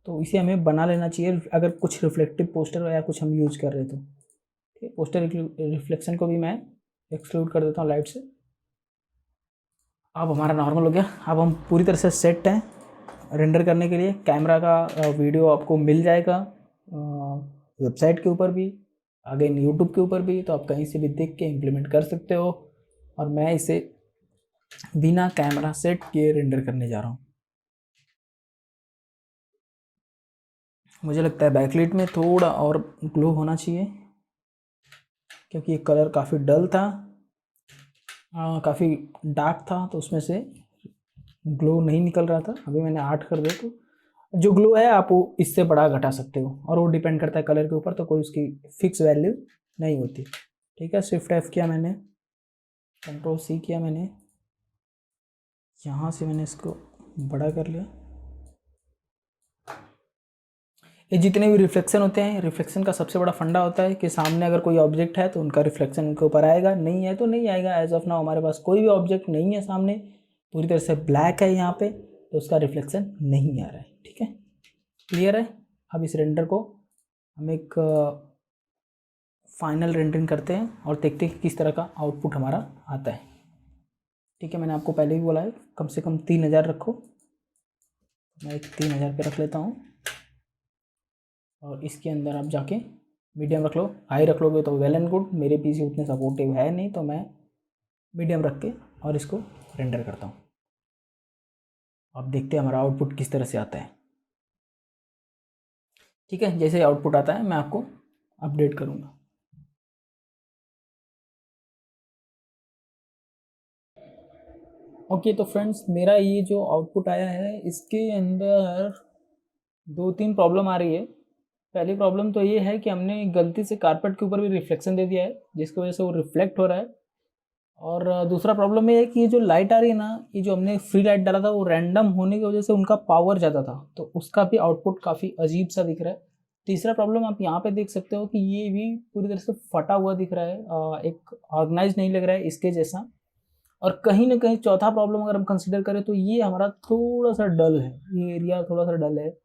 तो इसे हमें बना लेना चाहिए अगर कुछ रिफ्लेक्टिव पोस्टर या कुछ हम यूज कर रहे तो। ठीक, पोस्टर रिफ्लेक्शन को भी मैं एक्सक्लूड कर देता हूँ लाइट से। अब हमारा नॉर्मल हो गया, अब हम पूरी तरह से सेट हैं रेंडर करने के लिए। कैमरा का वीडियो आपको मिल जाएगा वेबसाइट के ऊपर भी, आगे यूट्यूब के ऊपर भी, तो आप कहीं से भी देख के इम्प्लीमेंट कर सकते हो। और मैं इसे बिना कैमरा सेट किए रेंडर करने जा रहा हूँ। मुझे लगता है बैकलाइट में थोड़ा और ग्लो होना चाहिए, क्योंकि ये कलर काफ़ी डल था, काफ़ी डार्क था, तो उसमें से ग्लो नहीं निकल रहा था, अभी मैंने 8 कर दिया। तो जो ग्लो है आप वो इससे बड़ा घटा सकते हो, और वो डिपेंड करता है कलर के ऊपर, तो कोई उसकी फिक्स वैल्यू नहीं होती। ठीक है, शिफ्ट F किया मैंने, कंट्रोल C किया मैंने, यहाँ से मैंने इसको बड़ा कर लिया। ये जितने भी रिफ्लेक्शन होते हैं, रिफ्लेक्शन का सबसे बड़ा फंडा होता है कि सामने अगर कोई ऑब्जेक्ट है तो उनका रिफ्लेक्शन उनके ऊपर आएगा, नहीं है तो नहीं आएगा। एज ऑफ नाउ हमारे पास कोई भी ऑब्जेक्ट नहीं है सामने, पूरी तरह से ब्लैक है यहाँ पे, तो उसका रिफ्लेक्शन नहीं आ रहा है। ठीक है, क्लियर है। अब इस रेंडर को हम एक फाइनल रेंडरिंग करते हैं और देखते हैं कि किस तरह का आउटपुट हमारा आता है। ठीक है, मैंने आपको पहले भी बोला है कम से कम 3000 रखो, मैं एक 3000 पे रख लेता हूँ। और इसके अंदर आप जाके मीडियम रख लो, हाई रख लोगे तो वेल एंड गुड, मेरे पीसी उतने सपोर्टिव है नहीं, तो मैं मीडियम रख के और इसको रेंडर करता हूँ। अब देखते हैं हमारा आउटपुट किस तरह से आता है। ठीक है, जैसे आउटपुट आता है मैं आपको अपडेट करूँगा। ओके, तो फ्रेंड्स मेरा ये जो आउटपुट आया है इसके अंदर 2-3 प्रॉब्लम आ रही है। पहली प्रॉब्लम तो ये है कि हमने गलती से कारपेट के ऊपर भी रिफ्लेक्शन दे दिया है, जिसकी वजह से वो रिफ्लेक्ट हो रहा है। और दूसरा प्रॉब्लम ये है कि ये जो लाइट आ रही है ना, ये जो हमने फ्री लाइट डाला था वो रैंडम होने की वजह से उनका पावर ज़्यादा था, तो उसका भी आउटपुट काफ़ी अजीब सा दिख रहा है। तीसरा प्रॉब्लम आप यहाँ पे देख सकते हो कि ये भी पूरी तरह से फटा हुआ दिख रहा है, एक ऑर्गेनाइज नहीं लग रहा है इसके जैसा। और कहीं ना कहीं चौथा प्रॉब्लम अगर हम कंसिडर करें तो ये हमारा थोड़ा सा डल है, ये एरिया थोड़ा सा डल है,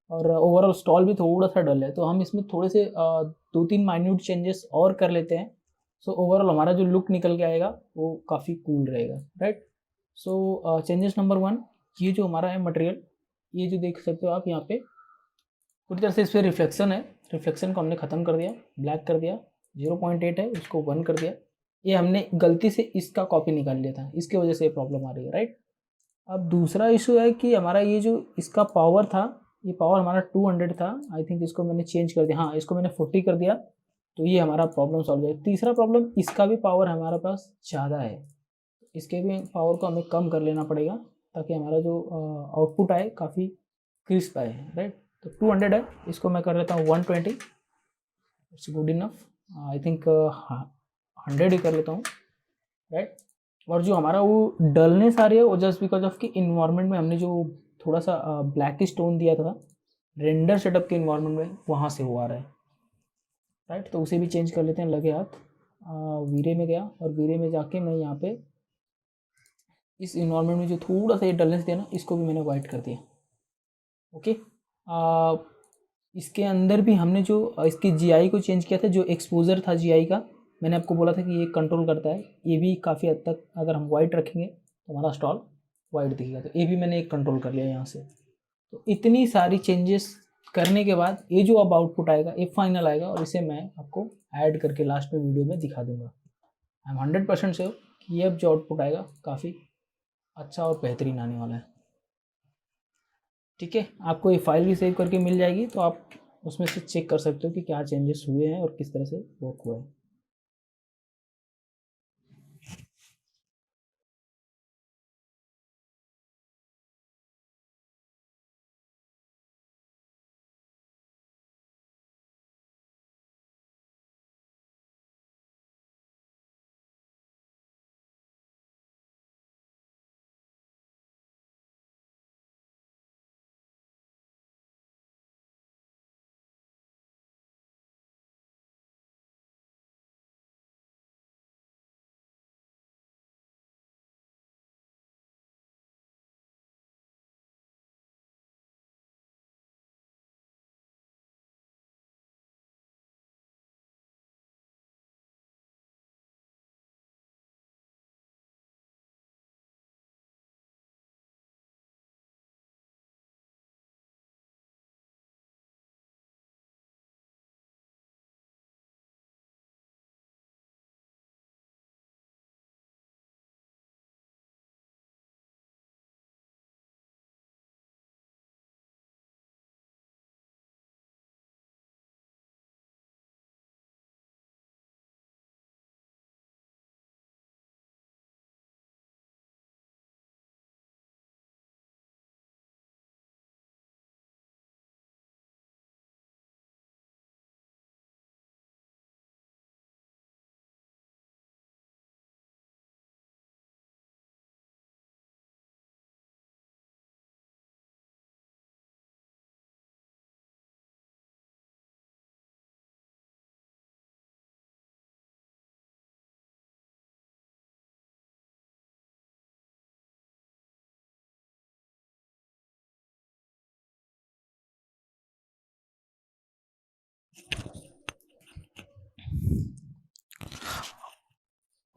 और ओवरऑल स्टॉल भी थोड़ा सा डल है। तो हम इसमें थोड़े से 2-3 माइन्यूट चेंजेस और कर लेते हैं, सो ओवरऑल हमारा जो लुक निकल के आएगा वो काफ़ी कूल रहेगा, राइट। सो चेंजेस नंबर 1, ये जो हमारा है मटेरियल, ये जो देख सकते हो आप यहाँ पे पूरी तरह से इस पर रिफ्लेक्शन है, रिफ्लेक्शन को हमने ख़त्म कर दिया, ब्लैक कर दिया, 0.8 है उसको 1 कर दिया। ये हमने गलती से इसका कॉपी निकाल लिया था, इसकी वजह से ये प्रॉब्लम आ रही है, राइट। अब दूसरा इशू है कि हमारा ये जो इसका पावर था, ये पावर हमारा 200 था, आई थिंक इसको मैंने चेंज कर दिया, हाँ इसको मैंने 40 कर दिया, तो ये हमारा प्रॉब्लम सॉल्व है। तीसरा प्रॉब्लम, इसका भी पावर हमारे पास ज़्यादा है, इसके भी पावर को हमें कम कर लेना पड़ेगा ताकि हमारा जो आउटपुट आए काफ़ी क्रिस्प आए, राइट। तो 200 है, इसको मैं कर लेता हूँ 120, it's good enough. I think 100 ही कर लेता हूँ, राइट। और जो हमारा वो डलनेस आ रही है वो जस्ट बिकॉज ऑफ कि इन्वायरमेंट में हमने जो थोड़ा सा ब्लैक स्टोन दिया था रेंडर सेटअप के इन्वायरमेंट में, वहाँ से वो आ रहा है, राइट। तो उसे भी चेंज कर लेते हैं, लगे हाथ। वीरे में गया और वीरे में जाके मैं यहाँ पे इस इन्वायरमेंट में जो थोड़ा सा ये डलनेस दिया ना, इसको भी मैंने वाइट कर दिया। ओके, इसके अंदर भी हमने जो इसकी जीआई को चेंज किया था, जो एक्सपोजर था जीआई का, मैंने आपको बोला था कि ये कंट्रोल करता है, ये भी काफ़ी हद तक अगर हम वाइट रखेंगे तो हमारा स्टॉल वाइट दिखेगा, तो ये भी मैंने एक कंट्रोल कर लिया यहाँ से। तो इतनी सारी चेंजेस करने के बाद ये जो अब आउटपुट आएगा ये फाइनल आएगा, और इसे मैं आपको ऐड करके लास्ट में वीडियो में दिखा दूंगा। आई एम 100% श्योर कि ये अब जो आउटपुट आएगा काफ़ी अच्छा और बेहतरीन आने वाला है। ठीक है, आपको ये फाइल भी सेव करके मिल जाएगी, तो आप उसमें से चेक कर सकते हो कि क्या चेंजेस हुए हैं और किस तरह से वर्क हुआ है।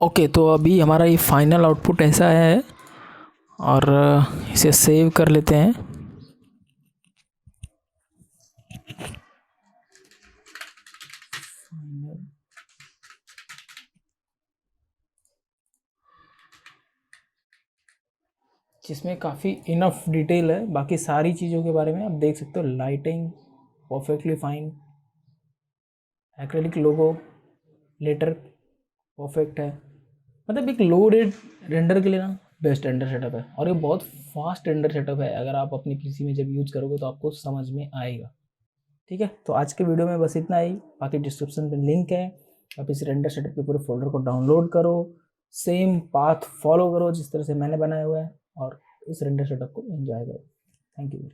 ओके, तो अभी हमारा ये फाइनल आउटपुट ऐसा है और इसे सेव कर लेते हैं। जिसमें काफ़ी इनफ डिटेल है, बाकी सारी चीज़ों के बारे में आप देख सकते हो। लाइटिंग परफेक्टली फाइन, एक्रेलिक लोगो लेटर परफेक्ट है। मतलब एक लो रेट रेंडर के लिए ना बेस्ट रेंडर सेटअप है, और ये बहुत फास्ट रेंडर सेटअप है। अगर आप अपनी पीसी में जब यूज़ करोगे तो आपको समझ में आएगा। ठीक है, तो आज के वीडियो में बस इतना ही। बाकी डिस्क्रिप्शन में लिंक है, आप इस रेंडर सेटअप के पूरे फोल्डर को डाउनलोड करो, सेम पाथ फॉलो करो जिस तरह से मैंने बनाया हुआ है, और इस रेंडर सेटअप को एंजॉय करो। Thank you.